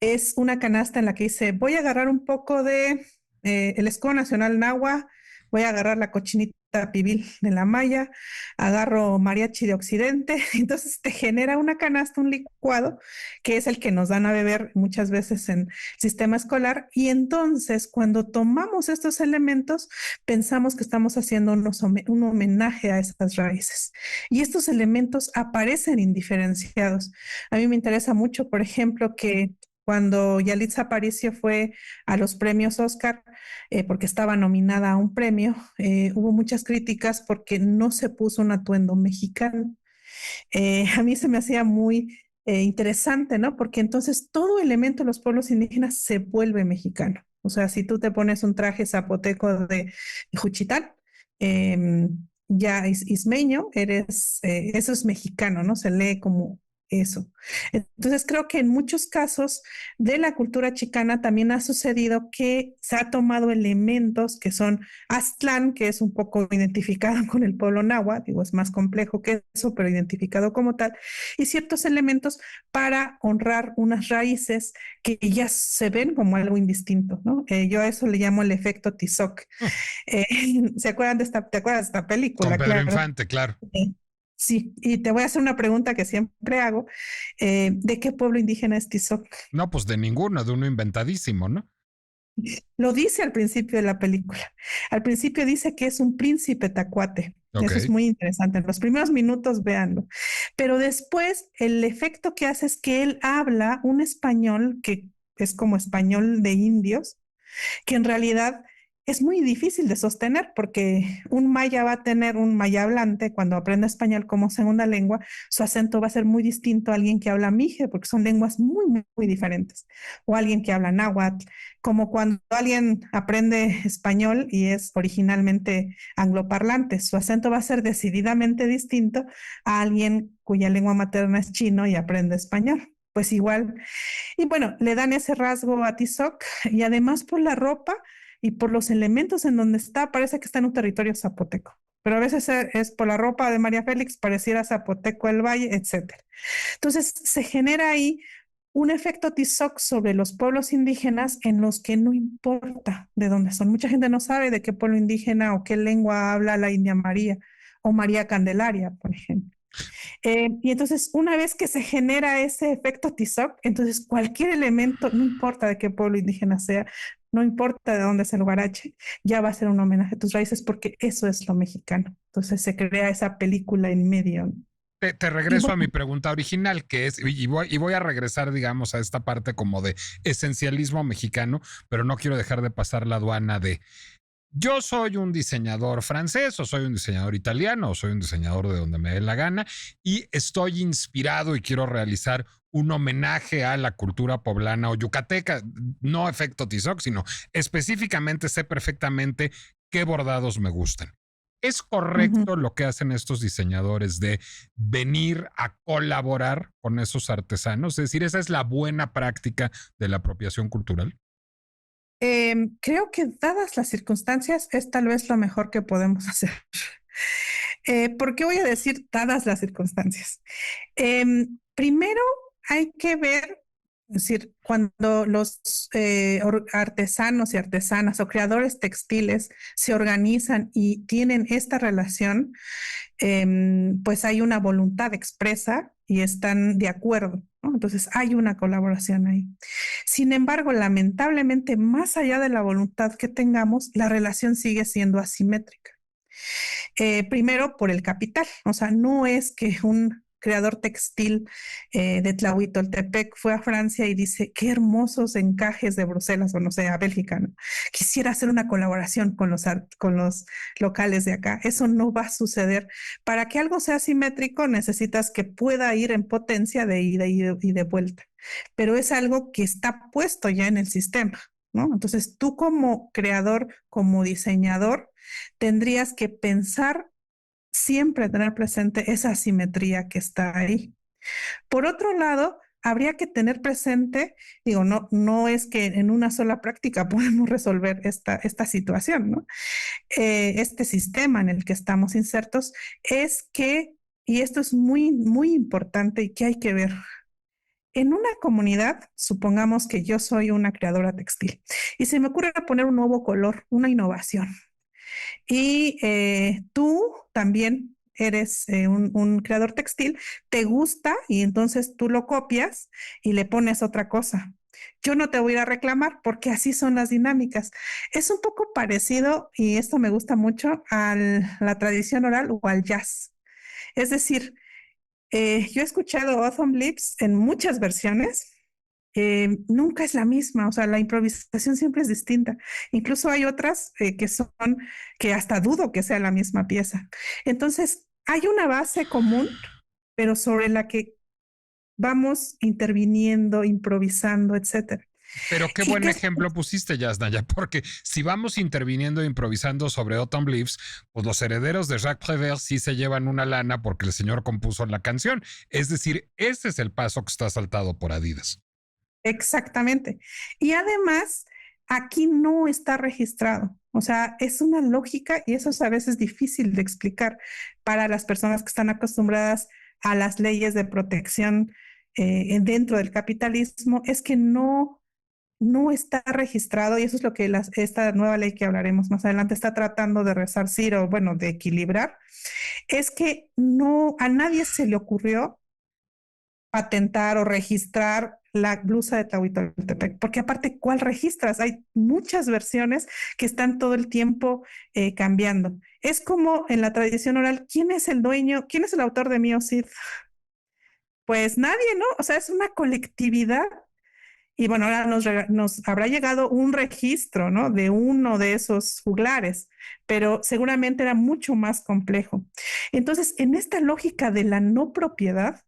es una canasta en la que dice, voy a agarrar un poco de el escudo nacional náhuatl, voy a agarrar la cochinita pibil de la Maya, agarro mariachi de Occidente, entonces te genera una canasta, un licuado, que es el que nos dan a beber muchas veces en el sistema escolar, y entonces cuando tomamos estos elementos, pensamos que estamos haciendo un homenaje a esas raíces. Y estos elementos aparecen indiferenciados. A mí me interesa mucho, por ejemplo, que cuando Yalitza Aparicio fue a los premios Oscar, porque estaba nominada a un premio, hubo muchas críticas porque no se puso un atuendo mexicano. A mí se me hacía muy interesante, ¿no? Porque entonces todo elemento de los pueblos indígenas se vuelve mexicano. O sea, si tú te pones un traje zapoteco de Juchitán, eh, ya ismeño, eso es mexicano, ¿no? Se lee como eso. Entonces creo que en muchos casos de la cultura chicana también ha sucedido que se ha tomado elementos que son Aztlán, que es un poco identificado con el pueblo náhuatl, digo, es más complejo que eso, pero identificado como tal, y ciertos elementos para honrar unas raíces que ya se ven como algo indistinto, ¿no? Yo a eso le llamo el efecto Tizoc. Eh, ¿Te acuerdas de esta Con película? Pedro Claro. Infante, claro. Sí, y te voy a hacer una pregunta que siempre hago. ¿De qué pueblo indígena es Tizoc? No, pues de ninguno, de uno inventadísimo, ¿no? Lo dice al principio de la película. Al principio dice que es un príncipe tacuate. Ok. Eso es muy interesante. En los primeros minutos, véanlo. Pero después, el efecto que hace es que él habla un español que es como español de indios, que en realidad es muy difícil de sostener porque un maya va a tener un maya hablante cuando aprende español como segunda lengua, su acento va a ser muy distinto a alguien que habla mije porque son lenguas muy, muy, muy diferentes. O alguien que habla náhuatl, como cuando alguien aprende español y es originalmente angloparlante, su acento va a ser decididamente distinto a alguien cuya lengua materna es chino y aprende español. Pues igual, y bueno, le dan ese rasgo a Tizoc y además por la ropa y por los elementos en donde está, parece que está en un territorio zapoteco. Pero a veces es por la ropa de María Félix, pareciera Zapoteco el Valle, etcétera. Entonces se genera ahí un efecto Tizoc sobre los pueblos indígenas en los que no importa de dónde son. Mucha gente no sabe de qué pueblo indígena o qué lengua habla la India María o María Candelaria, por ejemplo. Y entonces, una vez que se genera ese efecto Tizoc, entonces cualquier elemento, no importa de qué pueblo indígena sea, no importa de dónde es el guarache, ya va a ser un homenaje a tus raíces porque eso es lo mexicano. Entonces se crea esa película en medio. Te Y regreso a mi bueno, pregunta original, que es, y voy a regresar, digamos, a esta parte como de esencialismo mexicano, pero no quiero dejar de pasar la aduana de yo soy un diseñador francés o soy un diseñador italiano o soy un diseñador de donde me dé la gana y estoy inspirado y quiero realizar un homenaje a la cultura poblana o yucateca, no efecto Tizoc, sino específicamente sé perfectamente qué bordados me gustan. ¿Es Ujú. correcto lo que hacen estos diseñadores de venir a colaborar con esos artesanos? Es decir, esa es la buena práctica de la apropiación cultural. Creo que dadas las circunstancias es tal vez lo mejor que podemos hacer. ¿Por qué voy a decir dadas las circunstancias? Primero hay que ver, es decir, cuando los artesanos y artesanas o creadores textiles se organizan y tienen esta relación, pues hay una voluntad expresa y están de acuerdo, ¿no? Entonces hay una colaboración ahí. Sin embargo, lamentablemente, más allá de la voluntad que tengamos, la relación sigue siendo asimétrica. Primero por el capital, o sea, no es que un creador textil de Tlahuitoltepec fue a Francia y dice, qué hermosos encajes de Bruselas o no sé, a Bélgica, ¿no? Quisiera hacer una colaboración con los locales de acá. Eso no va a suceder. Para que algo sea simétrico necesitas que pueda ir en potencia de ida y de vuelta, pero es algo que está puesto ya en el sistema, ¿no? Entonces tú como creador, como diseñador, tendrías que pensar siempre, tener presente esa asimetría que está ahí. Por otro lado, habría que tener presente, digo, no es que en una sola práctica podemos resolver esta situación, ¿no? Este sistema en el que estamos insertos es que, y esto es muy, muy importante y que hay que ver, en una comunidad, supongamos que yo soy una creadora textil y se me ocurre poner un nuevo color, una innovación. Y tú también eres un creador textil, te gusta y entonces tú lo copias y le pones otra cosa. Yo no te voy a ir a reclamar porque así son las dinámicas. Es un poco parecido, y esto me gusta mucho, a la tradición oral o al jazz. Es decir, yo he escuchado Autumn Leaves en muchas versiones, nunca es la misma, o sea, la improvisación siempre es distinta. Incluso hay otras que son, que hasta dudo que sea la misma pieza. Entonces, hay una base común, pero sobre la que vamos interviniendo, improvisando, etcétera. Pero qué ¿Y buen qué? ejemplo pusiste, Yasnaya, porque si vamos interviniendo e improvisando sobre Autumn Leaves, pues los herederos de Jacques Prévert sí se llevan una lana porque el señor compuso la canción. Es decir, ese es el paso que está saltado por Adidas. Exactamente. Y además, aquí no está registrado. O sea, es una lógica y eso es a veces difícil de explicar para las personas que están acostumbradas a las leyes de protección dentro del capitalismo. Es que no está registrado y eso es lo que esta nueva ley que hablaremos más adelante está tratando de resarcir o, bueno, de equilibrar. Es que no, a nadie se le ocurrió patentar o registrar la blusa de Tlahuitoltepec, porque aparte, ¿cuál registras? Hay muchas versiones que están todo el tiempo cambiando. Es como en la tradición oral, ¿quién es el dueño? ¿Quién es el autor de Mio Cid? Pues nadie, ¿no? O sea, es una colectividad. Y bueno, ahora nos habrá llegado un registro, ¿no? De uno de esos juglares, pero seguramente era mucho más complejo. Entonces, en esta lógica de la no propiedad,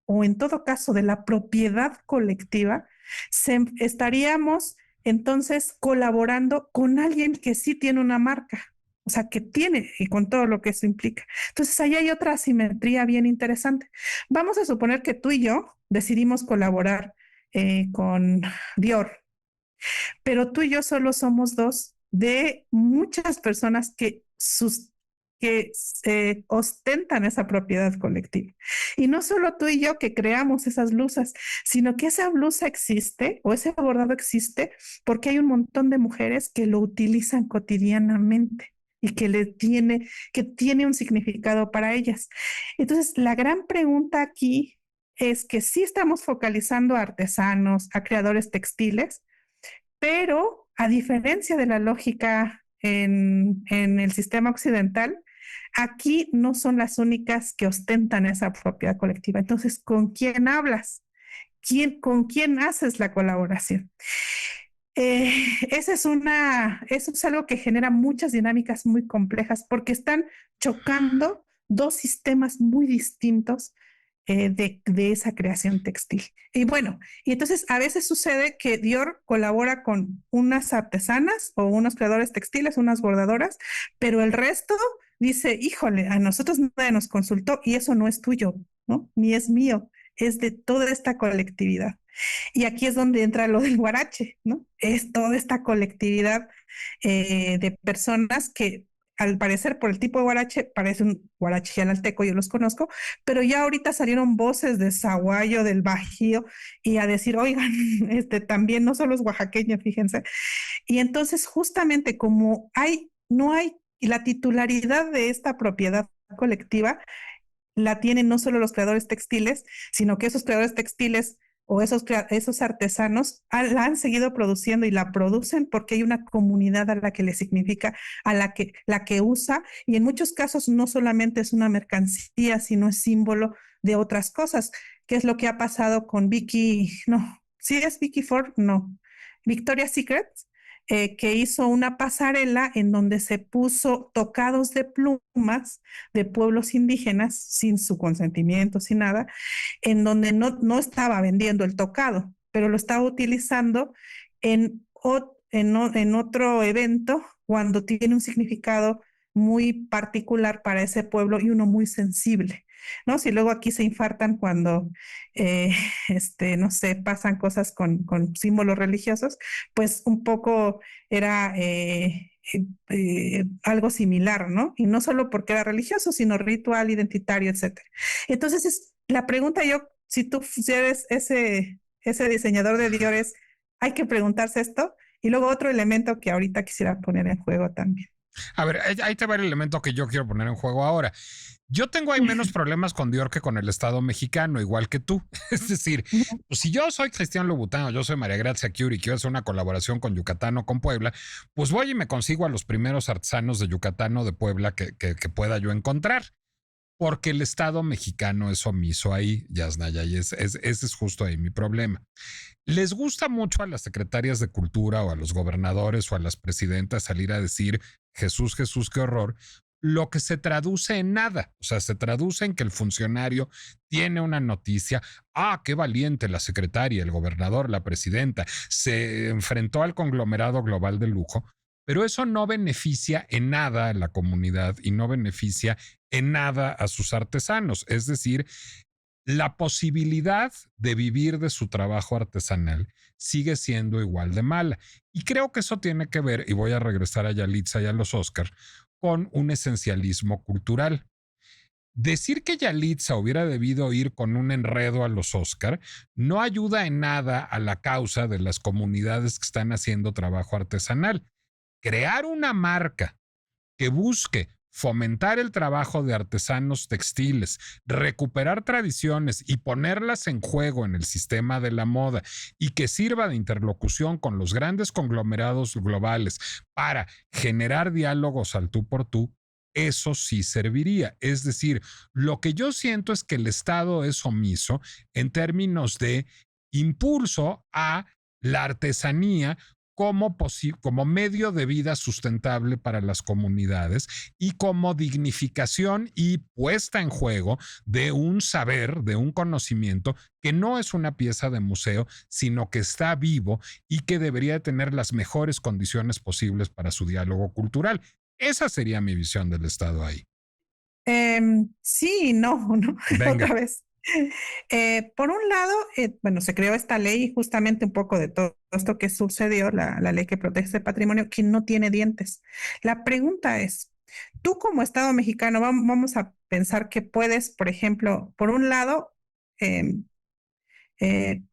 o en todo caso de la propiedad colectiva, estaríamos entonces colaborando con alguien que sí tiene una marca. O sea, que tiene, y con todo lo que eso implica. Entonces, ahí hay otra asimetría bien interesante. Vamos a suponer que tú y yo decidimos colaborar con Dior, pero tú y yo solo somos dos de muchas personas que ostentan esa propiedad colectiva. Y no solo tú y yo que creamos esas blusas, sino que esa blusa existe o ese bordado existe porque hay un montón de mujeres que lo utilizan cotidianamente y que tiene un significado para ellas. Entonces, la gran pregunta aquí es que sí estamos focalizando a artesanos, a creadores textiles, pero a diferencia de la lógica en el sistema occidental, aquí no son las únicas que ostentan esa propiedad colectiva. Entonces, ¿con quién hablas? ¿Con quién haces la colaboración? Eso es algo que genera muchas dinámicas muy complejas porque están chocando dos sistemas muy distintos de esa creación textil. Y bueno, y entonces a veces sucede que Dior colabora con unas artesanas o unos creadores textiles, unas bordadoras, pero el resto dice, híjole, a nosotros nadie nos consultó y eso no es tuyo, ¿no? Ni es mío, es de toda esta colectividad. Y aquí es donde entra lo del guarache, ¿no? Es toda esta colectividad de personas que al parecer por el tipo de guarache, parece un guarache analteco, yo los conozco, pero ya ahorita salieron voces de Zaguayo, del Bajío, y a decir, oigan, también no solo es oaxaqueño, fíjense. Y entonces justamente como no hay la titularidad de esta propiedad colectiva, la tienen no solo los creadores textiles, sino que esos creadores textiles o esos artesanos la han seguido produciendo y la producen porque hay una comunidad a la que le significa, la que usa, y en muchos casos no solamente es una mercancía, sino es símbolo de otras cosas, que es lo que ha pasado con Vicky, no, ¿sí es Vicky Ford? No, Victoria's Secret, que hizo una pasarela en donde se puso tocados de plumas de pueblos indígenas sin su consentimiento, sin nada, en donde no estaba vendiendo el tocado, pero lo estaba utilizando en otro evento cuando tiene un significado muy particular para ese pueblo y uno muy sensible, ¿no? Si luego aquí se infartan cuando, eh, no sé, pasan cosas con símbolos religiosos, pues un poco era algo similar, ¿no? Y no solo porque era religioso, sino ritual, identitario, etcétera. Entonces, la pregunta yo, si eres ese diseñador de Diores, hay que preguntarse esto. Y luego otro elemento que ahorita quisiera poner en juego también. A ver, ahí te va el elemento que yo quiero poner en juego ahora. Yo tengo ahí menos problemas con Dior que con el Estado mexicano, igual que tú. Es decir, pues si yo soy Cristian Louboutin o yo soy María Grazia Chiuri y quiero hacer una colaboración con Yucatán o con Puebla, pues voy y me consigo a los primeros artesanos de Yucatán o de Puebla que pueda yo encontrar. Porque el Estado mexicano es omiso ahí, Yasnaya, y ese es justo ahí mi problema. Les gusta mucho a las secretarias de cultura o a los gobernadores o a las presidentas salir a decir Jesús, Jesús, qué horror, lo que se traduce en nada. O sea, se traduce en que el funcionario tiene una noticia, qué valiente la secretaria, el gobernador, la presidenta, se enfrentó al conglomerado global de lujo, pero eso no beneficia en nada a la comunidad y no beneficia en nada a sus artesanos. Es decir, la posibilidad de vivir de su trabajo artesanal sigue siendo igual de mala. Y creo que eso tiene que ver, y voy a regresar a Yalitza y a los Oscars, con un esencialismo cultural. Decir que Yalitza hubiera debido ir con un enredo a los Oscar no ayuda en nada a la causa de las comunidades que están haciendo trabajo artesanal. Crear una marca que busque fomentar el trabajo de artesanos textiles, recuperar tradiciones y ponerlas en juego en el sistema de la moda y que sirva de interlocución con los grandes conglomerados globales para generar diálogos al tú por tú, eso sí serviría. Es decir, lo que yo siento es que el Estado es omiso en términos de impulso a la artesanía como medio de vida sustentable para las comunidades y como dignificación y puesta en juego de un saber, de un conocimiento que no es una pieza de museo, sino que está vivo y que debería tener las mejores condiciones posibles para su diálogo cultural. Esa sería mi visión del Estado ahí. Sí, no, no, Venga. otra vez. Por un lado, bueno, se creó esta ley justamente un poco de todo esto que sucedió, la ley que protege el patrimonio, que no tiene dientes. La pregunta es, tú como Estado mexicano, vamos a pensar que puedes, por ejemplo, por un lado,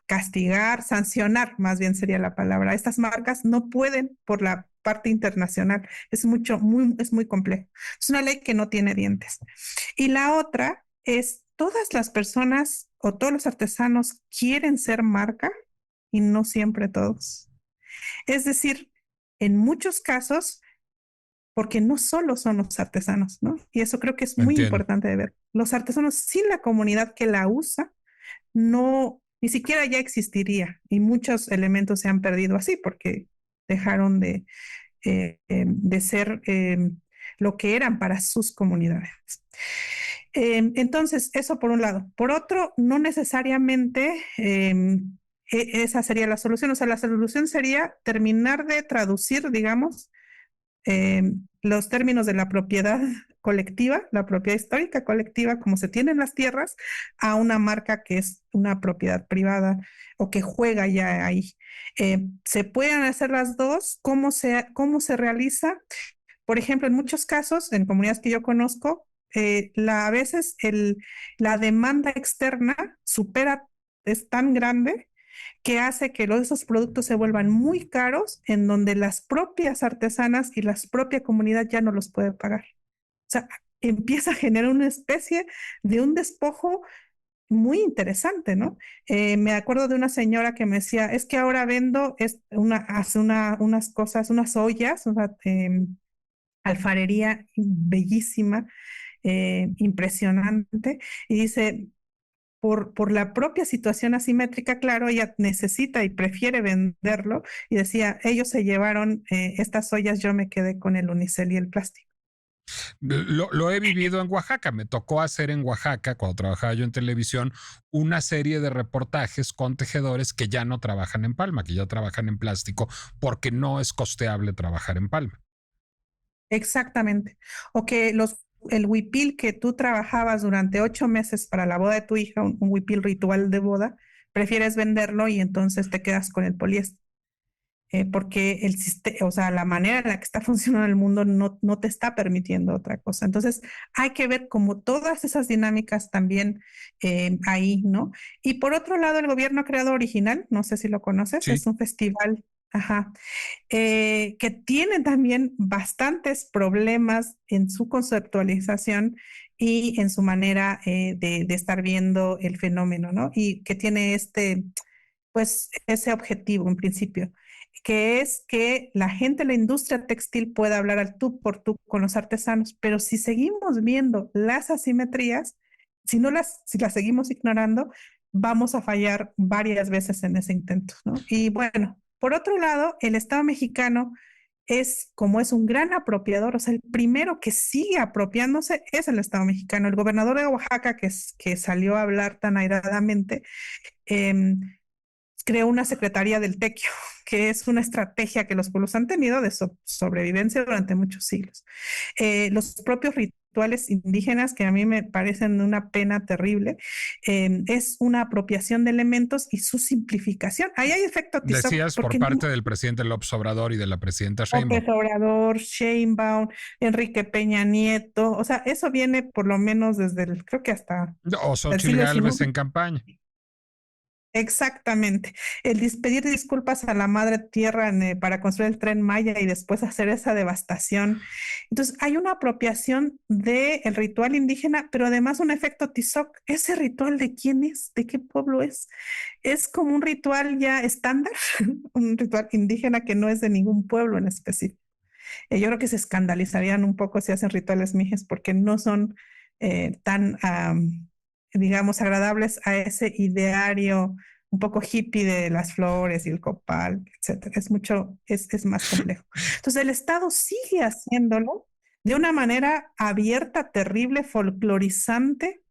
castigar, sancionar, más bien sería la palabra. Estas marcas no pueden por la parte internacional. Es muy complejo. Es una ley que no tiene dientes. Y la otra es, todas las personas o todos los artesanos quieren ser marca y no siempre todos. Es decir, en muchos casos, porque no solo son los artesanos, ¿no? Y eso creo que es muy Entiendo. importante de ver. Los artesanos sin la comunidad que la usa, no, ni siquiera ya existiría y muchos elementos se han perdido así porque dejaron de ser lo que eran para sus comunidades. Entonces, eso por un lado. Por otro, no necesariamente esa sería la solución. O sea, la solución sería terminar de traducir, digamos, los términos de la propiedad colectiva, la propiedad histórica colectiva, como se tiene en las tierras, a una marca que es una propiedad privada o que juega ya ahí. Se pueden hacer las dos. Cómo se realiza? Por ejemplo, en muchos casos, en comunidades que yo conozco, a veces la demanda externa supera, es tan grande que hace que esos productos se vuelvan muy caros, en donde las propias artesanas y la propia comunidad ya no los puede pagar. O sea, empieza a generar una especie de un despojo muy interesante, ¿no? Me acuerdo de una señora que me decía, es que ahora vendo hace unas cosas, unas ollas, o sea, alfarería bellísima, impresionante, y dice, por la propia situación asimétrica, claro, ella necesita y prefiere venderlo, y decía, ellos se llevaron estas ollas, yo me quedé con el unicel y el plástico. Lo he vivido en Oaxaca. Me tocó hacer en Oaxaca, cuando trabajaba yo en televisión, una serie de reportajes con tejedores que ya no trabajan en palma, que ya trabajan en plástico, porque no es costeable trabajar en palma. Exactamente. O que el huipil que tú trabajabas durante 8 meses para la boda de tu hija, un huipil ritual de boda, prefieres venderlo y entonces te quedas con el poliéster. Porque o sea, la manera en la que está funcionando el mundo no te está permitiendo otra cosa. Entonces, hay que ver como todas esas dinámicas también ahí, ¿no? Y por otro lado, el gobierno creado original, no sé si lo conoces, Sí. es un festival, ajá, que tiene también bastantes problemas en su conceptualización y en su manera de estar viendo el fenómeno, ¿no? Y que tiene pues ese objetivo en principio, que es que la gente de la industria textil pueda hablar al tú por tú con los artesanos, pero si seguimos viendo las asimetrías, si las seguimos ignorando, vamos a fallar varias veces en ese intento, ¿no? Y bueno, por otro lado, el Estado mexicano como es un gran apropiador, o sea, el primero que sigue apropiándose es el Estado mexicano. El gobernador de Oaxaca, que salió a hablar tan airadamente, eh, creó una Secretaría del Tequio, que es una estrategia que los pueblos han tenido de sobrevivencia durante muchos siglos. Los propios rituales indígenas, que a mí me parecen una pena terrible, es una apropiación de elementos y su simplificación. Ahí hay efecto Tizoc, Decías por porque parte del presidente López Obrador y de la presidenta Sheinbaum. López Obrador, Sheinbaum, Enrique Peña Nieto, o sea, eso viene por lo menos creo que hasta O el Xochitl siglo Gálvez XIX. en campaña. Exactamente. Pedir disculpas a la madre tierra para construir el Tren Maya y después hacer esa devastación. Entonces, hay una apropiación del ritual indígena, pero además un efecto Tizoc. ¿Ese ritual de quién es? ¿De qué pueblo es? Es como un ritual ya estándar, un ritual indígena que no es de ningún pueblo en específico. Yo creo que se escandalizarían un poco si hacen rituales mijes porque no son tan, digamos, agradables a ese ideario un poco hippie de las flores y el copal, etcétera. Es más complejo. Entonces el Estado sigue haciéndolo de una manera abierta, terrible, folclorizante,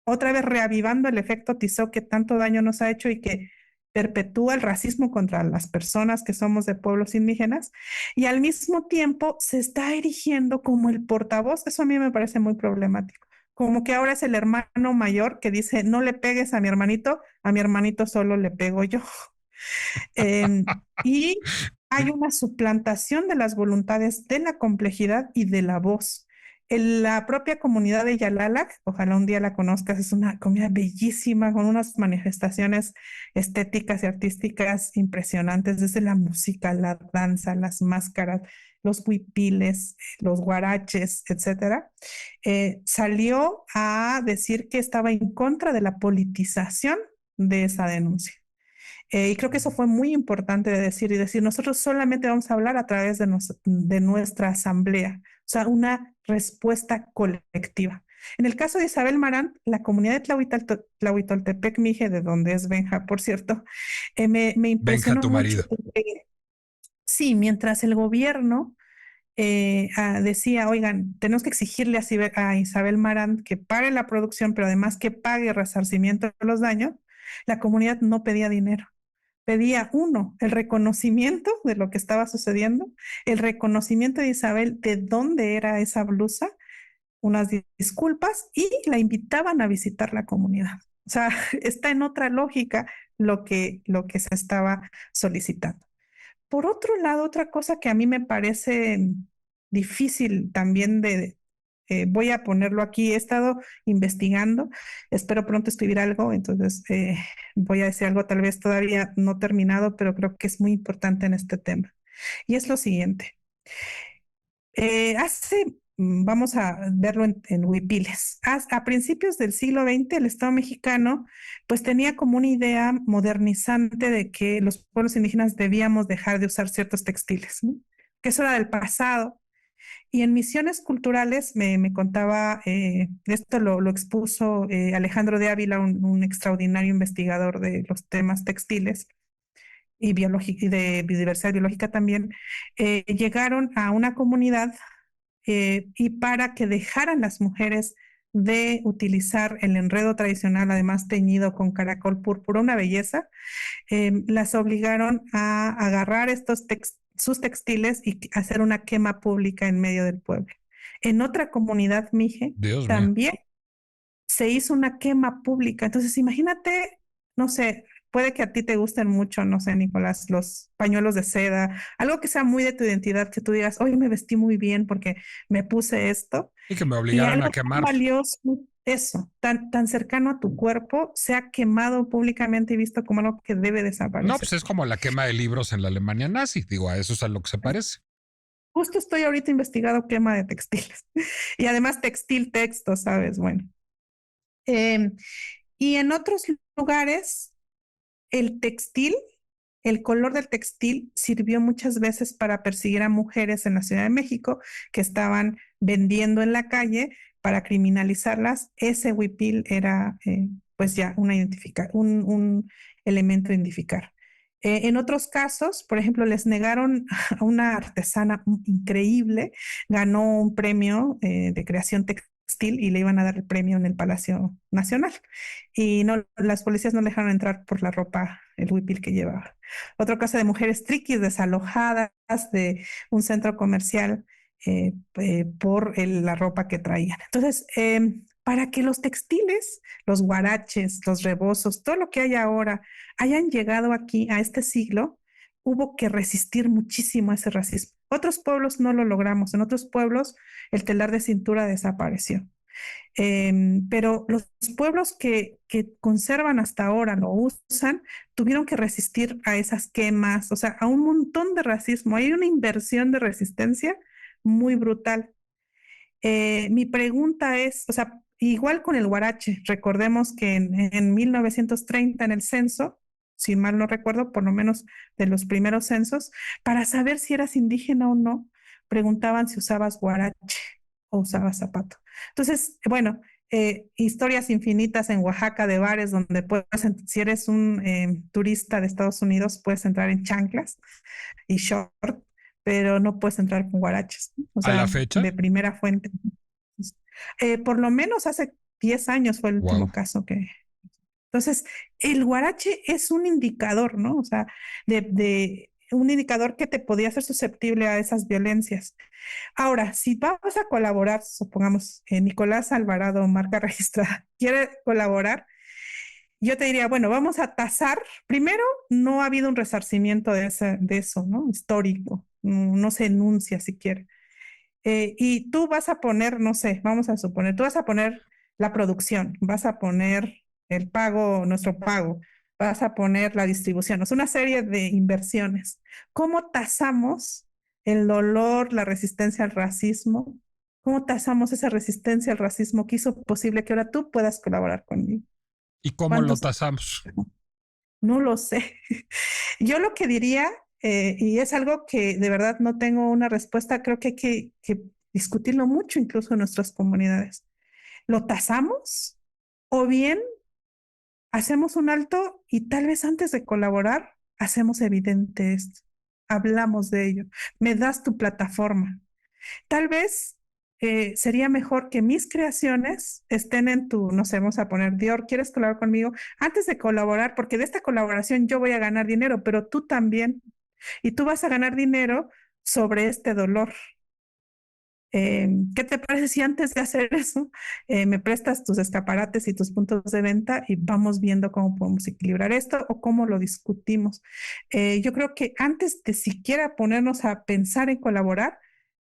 otra vez reavivando el efecto Tizoc que tanto daño nos ha hecho y que perpetúa el racismo contra las personas que somos de pueblos indígenas, y al mismo tiempo se está erigiendo como el portavoz. Eso a mí me parece muy problemático. Como que ahora es el hermano mayor que dice, no le pegues a mi hermanito solo le pego yo. Eh, y hay una suplantación de las voluntades, de la complejidad y de la voz. La propia comunidad de Yalalac, ojalá un día la conozcas, es una comunidad bellísima con unas manifestaciones estéticas y artísticas impresionantes, desde la música, la danza, las máscaras, los huipiles, los guaraches, etcétera. Salió a decir que estaba en contra de la politización de esa denuncia. Y creo que eso fue muy importante de decir y decir, nosotros solamente vamos a hablar a través de nuestra asamblea, o sea, una respuesta colectiva. En el caso de Isabel Marant, la comunidad de Tlahuitoltepec, Mije, de donde es Benja, por cierto, me Benja, impresionó tu mucho. marido. Sí, mientras el gobierno decía, oigan, tenemos que exigirle a Isabel Marant que pague la producción, pero además que pague resarcimiento de los daños, la comunidad no pedía dinero. Pedía uno, el reconocimiento de lo que estaba sucediendo, el reconocimiento de Isabel de dónde era esa blusa, unas disculpas y la invitaban a visitar la comunidad. O sea, está en otra lógica lo que se estaba solicitando. Por otro lado, otra cosa que a mí me parece difícil también voy a ponerlo aquí, he estado investigando, espero pronto escribir algo, entonces voy a decir algo tal vez todavía no terminado, pero creo que es muy importante en este tema. Y es lo siguiente. Vamos a verlo en huipiles. A principios del siglo XX, el Estado mexicano pues tenía como una idea modernizante de que los pueblos indígenas debíamos dejar de usar ciertos textiles, ¿no? Que eso era del pasado. Y en misiones culturales me contaba, esto lo expuso Alejandro de Ávila, un extraordinario investigador de los temas textiles y de biodiversidad biológica también, llegaron a una comunidad y para que dejaran las mujeres de utilizar el enredo tradicional, además teñido con caracol púrpura, una belleza, las obligaron a agarrar sus textiles y hacer una quema pública en medio del pueblo. En otra comunidad, Mije, Dios mío. también se hizo una quema pública. Entonces, imagínate, no sé, puede que a ti te gusten mucho, no sé, Nicolás, los pañuelos de seda, algo que sea muy de tu identidad, que tú digas, hoy me vestí muy bien porque me puse esto, Y que me y obligaran a algo tan quemar. valioso, eso, tan cercano a tu cuerpo, sea quemado públicamente y visto como algo que debe No, desaparecer. pues es como la quema de libros en la Alemania nazi. Digo, a eso es a lo que se parece. Justo estoy ahorita investigando quema de textiles y además textil texto, ¿sabes? Bueno. Eh, y en otros lugares, el textil, el color del textil sirvió muchas veces para perseguir a mujeres en la Ciudad de México que estaban vendiendo en la calle para criminalizarlas. Ese huipil era pues ya un elemento a identificar. En otros casos, por ejemplo, les negaron a una artesana increíble, ganó un premio de creación textil y le iban a dar el premio en el Palacio Nacional. Y no, las policías no le dejaron entrar por la ropa, el huipil que llevaba. Otro caso de mujeres triquis desalojadas de un centro comercial por la ropa que traían. Entonces, para que los textiles, los guaraches, los rebozos, todo lo que hay ahora hayan llegado aquí a este siglo, hubo que resistir muchísimo a ese racismo. Otros pueblos no lo logramos, en otros pueblos el telar de cintura desapareció. Pero los pueblos que conservan hasta ahora, lo usan, tuvieron que resistir a esas quemas, o sea, a un montón de racismo. Hay una inversión de resistencia muy brutal. Mi pregunta es, o sea, igual con el huarache, recordemos que en 1930 en el censo, si mal no recuerdo, por lo menos de los primeros censos, para saber si eras indígena o no, preguntaban si usabas guarache o usabas zapato. Entonces, bueno, historias infinitas en Oaxaca de bares donde puedes, si eres un turista de Estados Unidos, puedes entrar en chanclas y short, pero no puedes entrar con guaraches, ¿no? O A la sea, fecha, de primera fuente. Por lo menos hace 10 años fue el wow. último caso que... Entonces, el guarache es un indicador, ¿no? O sea, de un indicador que te podía ser susceptible a esas violencias. Ahora, si vas a colaborar, supongamos, Nicolás Alvarado, marca registrada, quiere colaborar, yo te diría, bueno, vamos a tasar. Primero, no ha habido un resarcimiento de eso, ¿no? Histórico. No se enuncia siquiera. Y tú vas a poner, no sé, vamos a suponer, tú vas a poner la producción, vas a poner el pago, nuestro pago, vas a poner la distribución, es una serie de inversiones. ¿Cómo tasamos el dolor, la resistencia al racismo? ¿Cómo tasamos esa resistencia al racismo que hizo posible que ahora tú puedas colaborar conmigo? ¿Y cómo lo ¿Cuántos? tasamos? No lo sé. Yo lo que diría, y es algo que de verdad no tengo una respuesta, creo que hay que discutirlo mucho incluso en nuestras comunidades. ¿Lo tasamos o bien hacemos un alto y tal vez antes de colaborar hacemos evidente esto? Hablamos de ello. Me das tu plataforma. Tal vez sería mejor que mis creaciones estén en tu, no sé, vamos a poner Dior, ¿quieres colaborar conmigo? Antes de colaborar, porque de esta colaboración yo voy a ganar dinero, pero tú también. Y tú vas a ganar dinero sobre este dolor. ¿Qué te parece si antes de hacer eso me prestas tus escaparates y tus puntos de venta y vamos viendo cómo podemos equilibrar esto o cómo lo discutimos? Yo creo que antes de siquiera ponernos a pensar en colaborar,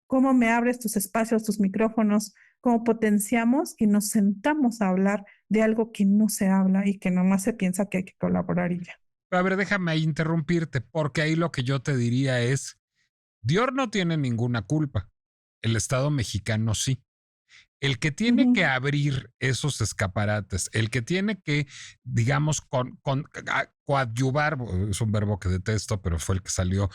cómo me abres tus espacios, tus micrófonos, cómo potenciamos y nos sentamos a hablar de algo que no se habla y que nomás se piensa que hay que colaborar y ya. A ver, déjame ahí interrumpirte, porque ahí lo que yo te diría es, Dior no tiene ninguna culpa, el Estado mexicano sí. El que tiene que Ujú. abrir esos escaparates, el que tiene que, digamos, coadyuvar, es un verbo que detesto, pero fue el que salió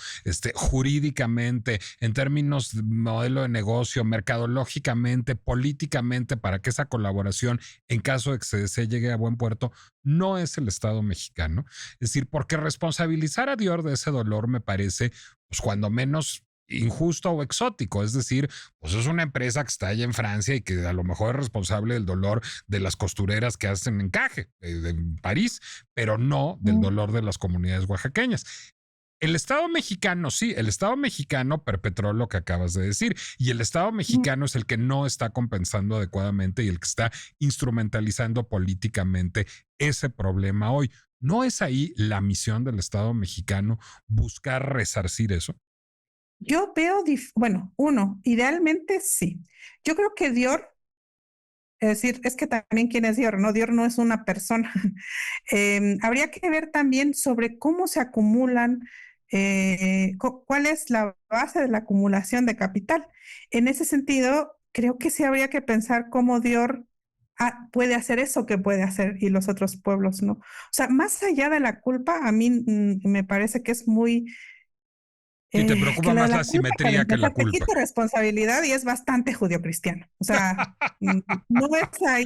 jurídicamente, en términos de modelo de negocio, mercadológicamente, políticamente, para que esa colaboración, en caso de que se desee, llegue a buen puerto, no es el Estado mexicano. Es decir, porque responsabilizar a Dior de ese dolor me parece, pues cuando menos injusto o exótico, es decir, pues es una empresa que está allá en Francia y que a lo mejor es responsable del dolor de las costureras que hacen encaje en París, pero no del Mm. dolor de las comunidades oaxaqueñas. El Estado mexicano, sí, el Estado mexicano perpetró lo que acabas de decir y el Estado Mm. mexicano es el que no está compensando adecuadamente y el que está instrumentalizando políticamente ese problema hoy. ¿No es ahí la misión del Estado mexicano buscar resarcir eso? Yo veo, bueno, uno, idealmente sí. Yo creo que Dior, es decir, es que también quién es Dior, ¿no? Dior no es una persona. Habría que ver también sobre cómo se acumulan, cuál es la base de la acumulación de capital. En ese sentido, creo que sí habría que pensar cómo Dior puede hacer eso que puede hacer y los otros pueblos, ¿no? O sea, más allá de la culpa, a mí me parece que es muy Si te que preocupa la de más la la culpa, para simetría que la empezar, te culpa. quita responsabilidad y es bastante judio-cristiano. O sea, no es ahí.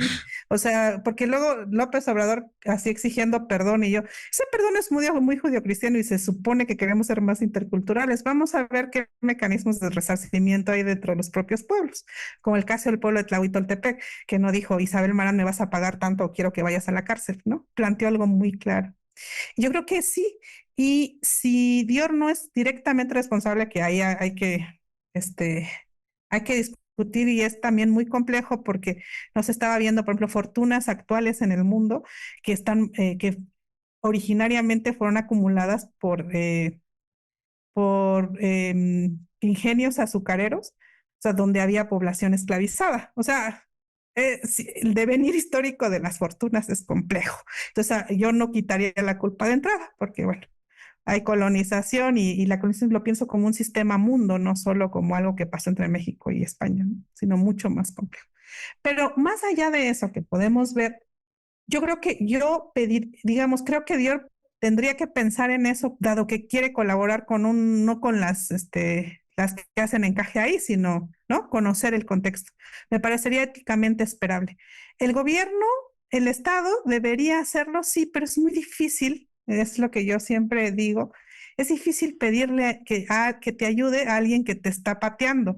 O sea, porque luego López Obrador así exigiendo perdón y yo, ese perdón es muy judio-cristiano y se supone que queremos ser más interculturales. Vamos a ver qué mecanismos de resarcimiento hay dentro de los propios pueblos, como el caso del pueblo de Tlahuitoltepec, que no dijo, Isabel Marán, me vas a pagar tanto o quiero que vayas a la cárcel, ¿no? Planteó algo muy claro. Yo creo que sí. Y si Dior no es directamente responsable, que ahí este, hay que discutir y es también muy complejo porque nos estaba viendo, por ejemplo, fortunas actuales en el mundo que están, que originariamente fueron acumuladas por ingenios azucareros, o sea, donde había población esclavizada. O sea, sí, el devenir histórico de las fortunas es complejo. Entonces, yo no quitaría la culpa de entrada, porque bueno, hay colonización y la colonización lo pienso como un sistema mundo, no solo como algo que pasó entre México y España, ¿no? Sino mucho más complejo. Pero más allá de eso que podemos ver, yo creo que yo pedir, digamos, creo que Dios tendría que pensar en eso, dado que quiere colaborar con no con las que hacen encaje ahí, sino, ¿no? Conocer el contexto. Me parecería éticamente esperable. El gobierno, el Estado debería hacerlo, sí, pero es muy difícil, es lo que yo siempre digo, es difícil pedirle que te ayude a alguien que te está pateando.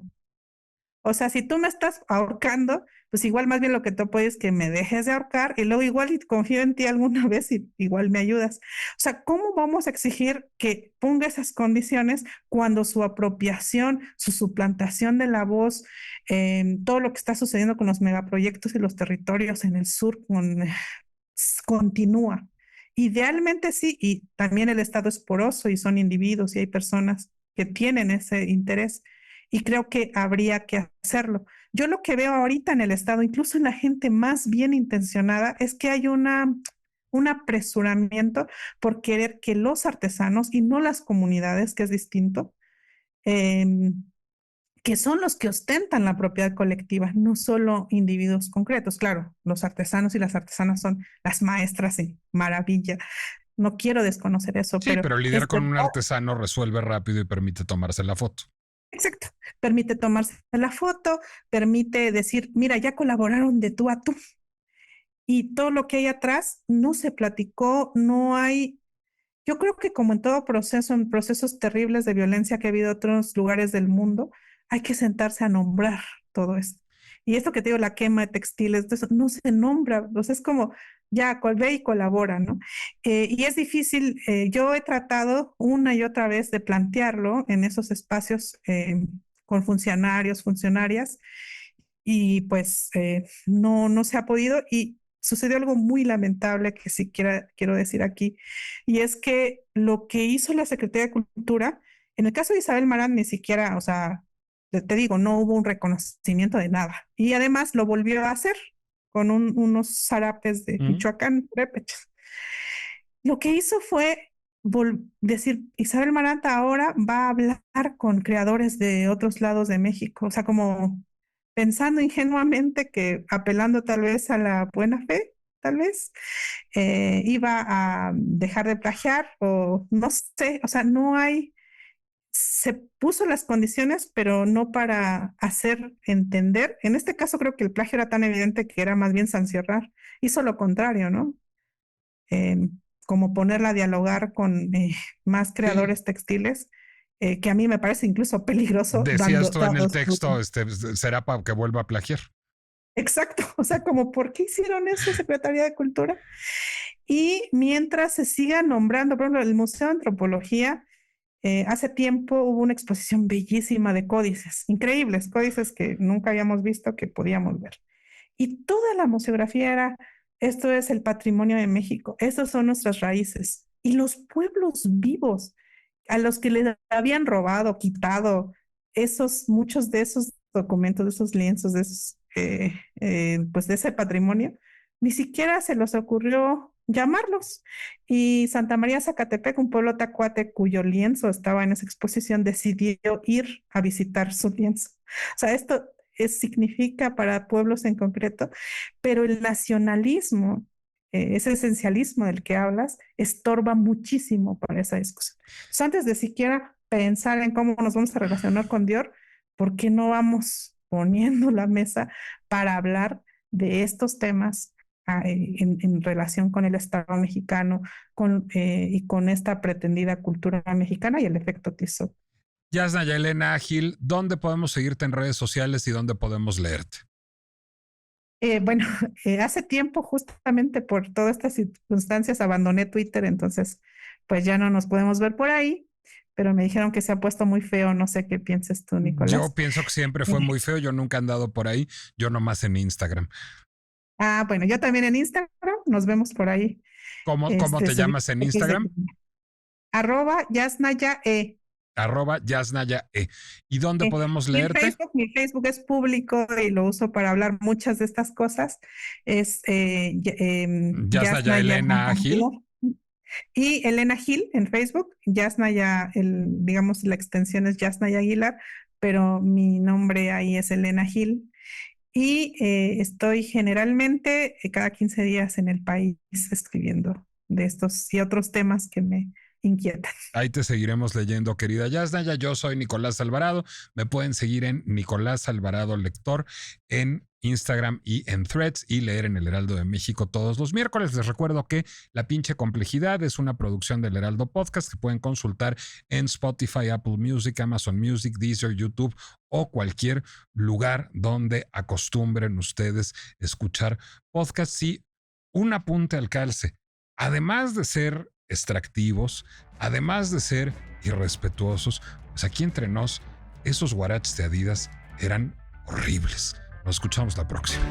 O sea, si tú me estás ahorcando, pues igual más bien lo que te puedo es que me dejes de ahorcar y luego igual y confío en ti alguna vez y igual me ayudas. O sea, ¿cómo vamos a exigir que ponga esas condiciones cuando su apropiación, su suplantación de la voz, todo lo que está sucediendo con los megaproyectos y los territorios en el sur continúa? Idealmente sí, y también el Estado es poroso y son individuos y hay personas que tienen ese interés y creo que habría que hacerlo. Yo lo que veo ahorita en el Estado, incluso en la gente más bien intencionada, es que hay un apresuramiento por querer que los artesanos y no las comunidades, que es distinto, eh, que son los que ostentan la propiedad colectiva, no solo individuos concretos. Claro, los artesanos y las artesanas son las maestras en maravilla. No quiero desconocer eso, Sí, pero pero lidiar con un artesano resuelve rápido y permite tomarse la foto. exacto, permite tomarse la foto, permite decir, mira, ya colaboraron de tú a tú. Y todo lo que hay atrás no se platicó, no hay. Yo creo que como en todo proceso, en procesos terribles de violencia que ha habido en otros lugares del mundo, hay que sentarse a nombrar todo esto. Y esto que te digo, la quema de textiles, eso no se nombra, o sea, es como, ya, ve y colabora, ¿no? Y es difícil, yo he tratado una y otra vez de plantearlo en esos espacios con funcionarios, funcionarias, y pues no se ha podido. Y sucedió algo muy lamentable que quiero decir aquí, y es que lo que hizo la Secretaría de Cultura, en el caso de Isabel Marant, ni siquiera, o sea, te digo, no hubo un reconocimiento de nada. Y además lo volvió a hacer con unos zarapes de Michoacán, prépechas. Lo que hizo fue decir, Isabel Maranta ahora va a hablar con creadores de otros lados de México, o sea, como pensando ingenuamente que apelando tal vez a la buena fe, tal vez, iba a dejar de plagiar o no sé, o sea, no hay, se puso las condiciones, pero no para hacer entender. En este caso creo que el plagio era tan evidente que era más bien sancionar. Hizo lo contrario, ¿no? eh, como ponerla a dialogar con más Sí. creadores textiles, que a mí me parece incluso peligroso Decías tú en el dados. texto, será para que vuelva a plagiar. Exacto, o sea, como ¿por qué hicieron eso, Secretaría de Cultura? Y mientras se siga nombrando, por ejemplo, el Museo de Antropología, hace tiempo hubo una exposición bellísima de códices, increíbles, códices que nunca habíamos visto que podíamos ver. Y toda la museografía era, esto es el patrimonio de México, estas son nuestras raíces. Y los pueblos vivos a los que les habían robado, quitado muchos de esos documentos, de esos lienzos, pues de ese patrimonio, ni siquiera se les ocurrió llamarlos. Y Santa María Zacatepec, un pueblo tacuate cuyo lienzo estaba en esa exposición, decidió ir a visitar su lienzo. O sea, esto significa para pueblos en concreto, pero el nacionalismo, ese esencialismo del que hablas, estorba muchísimo para esa discusión. Entonces, antes de siquiera pensar en cómo nos vamos a relacionar con Dior, ¿por qué no vamos poniendo la mesa para hablar de estos temas en relación con el Estado mexicano y con esta pretendida cultura mexicana y el efecto Tizot? Yasnaya Elena Gil, ¿dónde podemos seguirte en redes sociales y dónde podemos leerte? Bueno, hace tiempo, justamente por todas estas circunstancias, abandoné Twitter, entonces pues ya no nos podemos ver por ahí, pero me dijeron que se ha puesto muy feo, no sé qué pienses tú, Yo Nicolás. pienso que siempre fue muy feo, yo nunca he andado por ahí, yo nomás en Instagram. Bueno, yo también en Instagram, nos vemos por ahí. ¿Cómo te Subí llamas en fotos Instagram? @Yasnaya E. @Yasnaya E. ¿Y dónde podemos Y en leerte? Facebook, mi Facebook es público y lo uso para hablar muchas de estas cosas. Es Yasnaya Yasnaya Elena Aguilar. Gil. Y Elena Gil en Facebook, Yasnaya, digamos, la extensión es Yasnaya Aguilar, pero mi nombre ahí es Elena Gil. Y estoy generalmente cada 15 días en el país escribiendo de estos y otros temas que me inquietan. Ahí te seguiremos leyendo, querida Yasnaya. Yo soy Nicolás Alvarado. Me pueden seguir en Nicolás Alvarado Lector en Instagram y en Threads y leer en El Heraldo de México todos los miércoles. Les recuerdo que La Pinche Complejidad es una producción del Heraldo Podcast que pueden consultar en Spotify, Apple Music, Amazon Music, Deezer, YouTube o cualquier lugar donde acostumbren ustedes escuchar podcasts. Y un apunte al calce. Además de ser extractivos, además de ser irrespetuosos, pues aquí entre nos, esos guaraches de Adidas eran horribles. Nos escuchamos la próxima.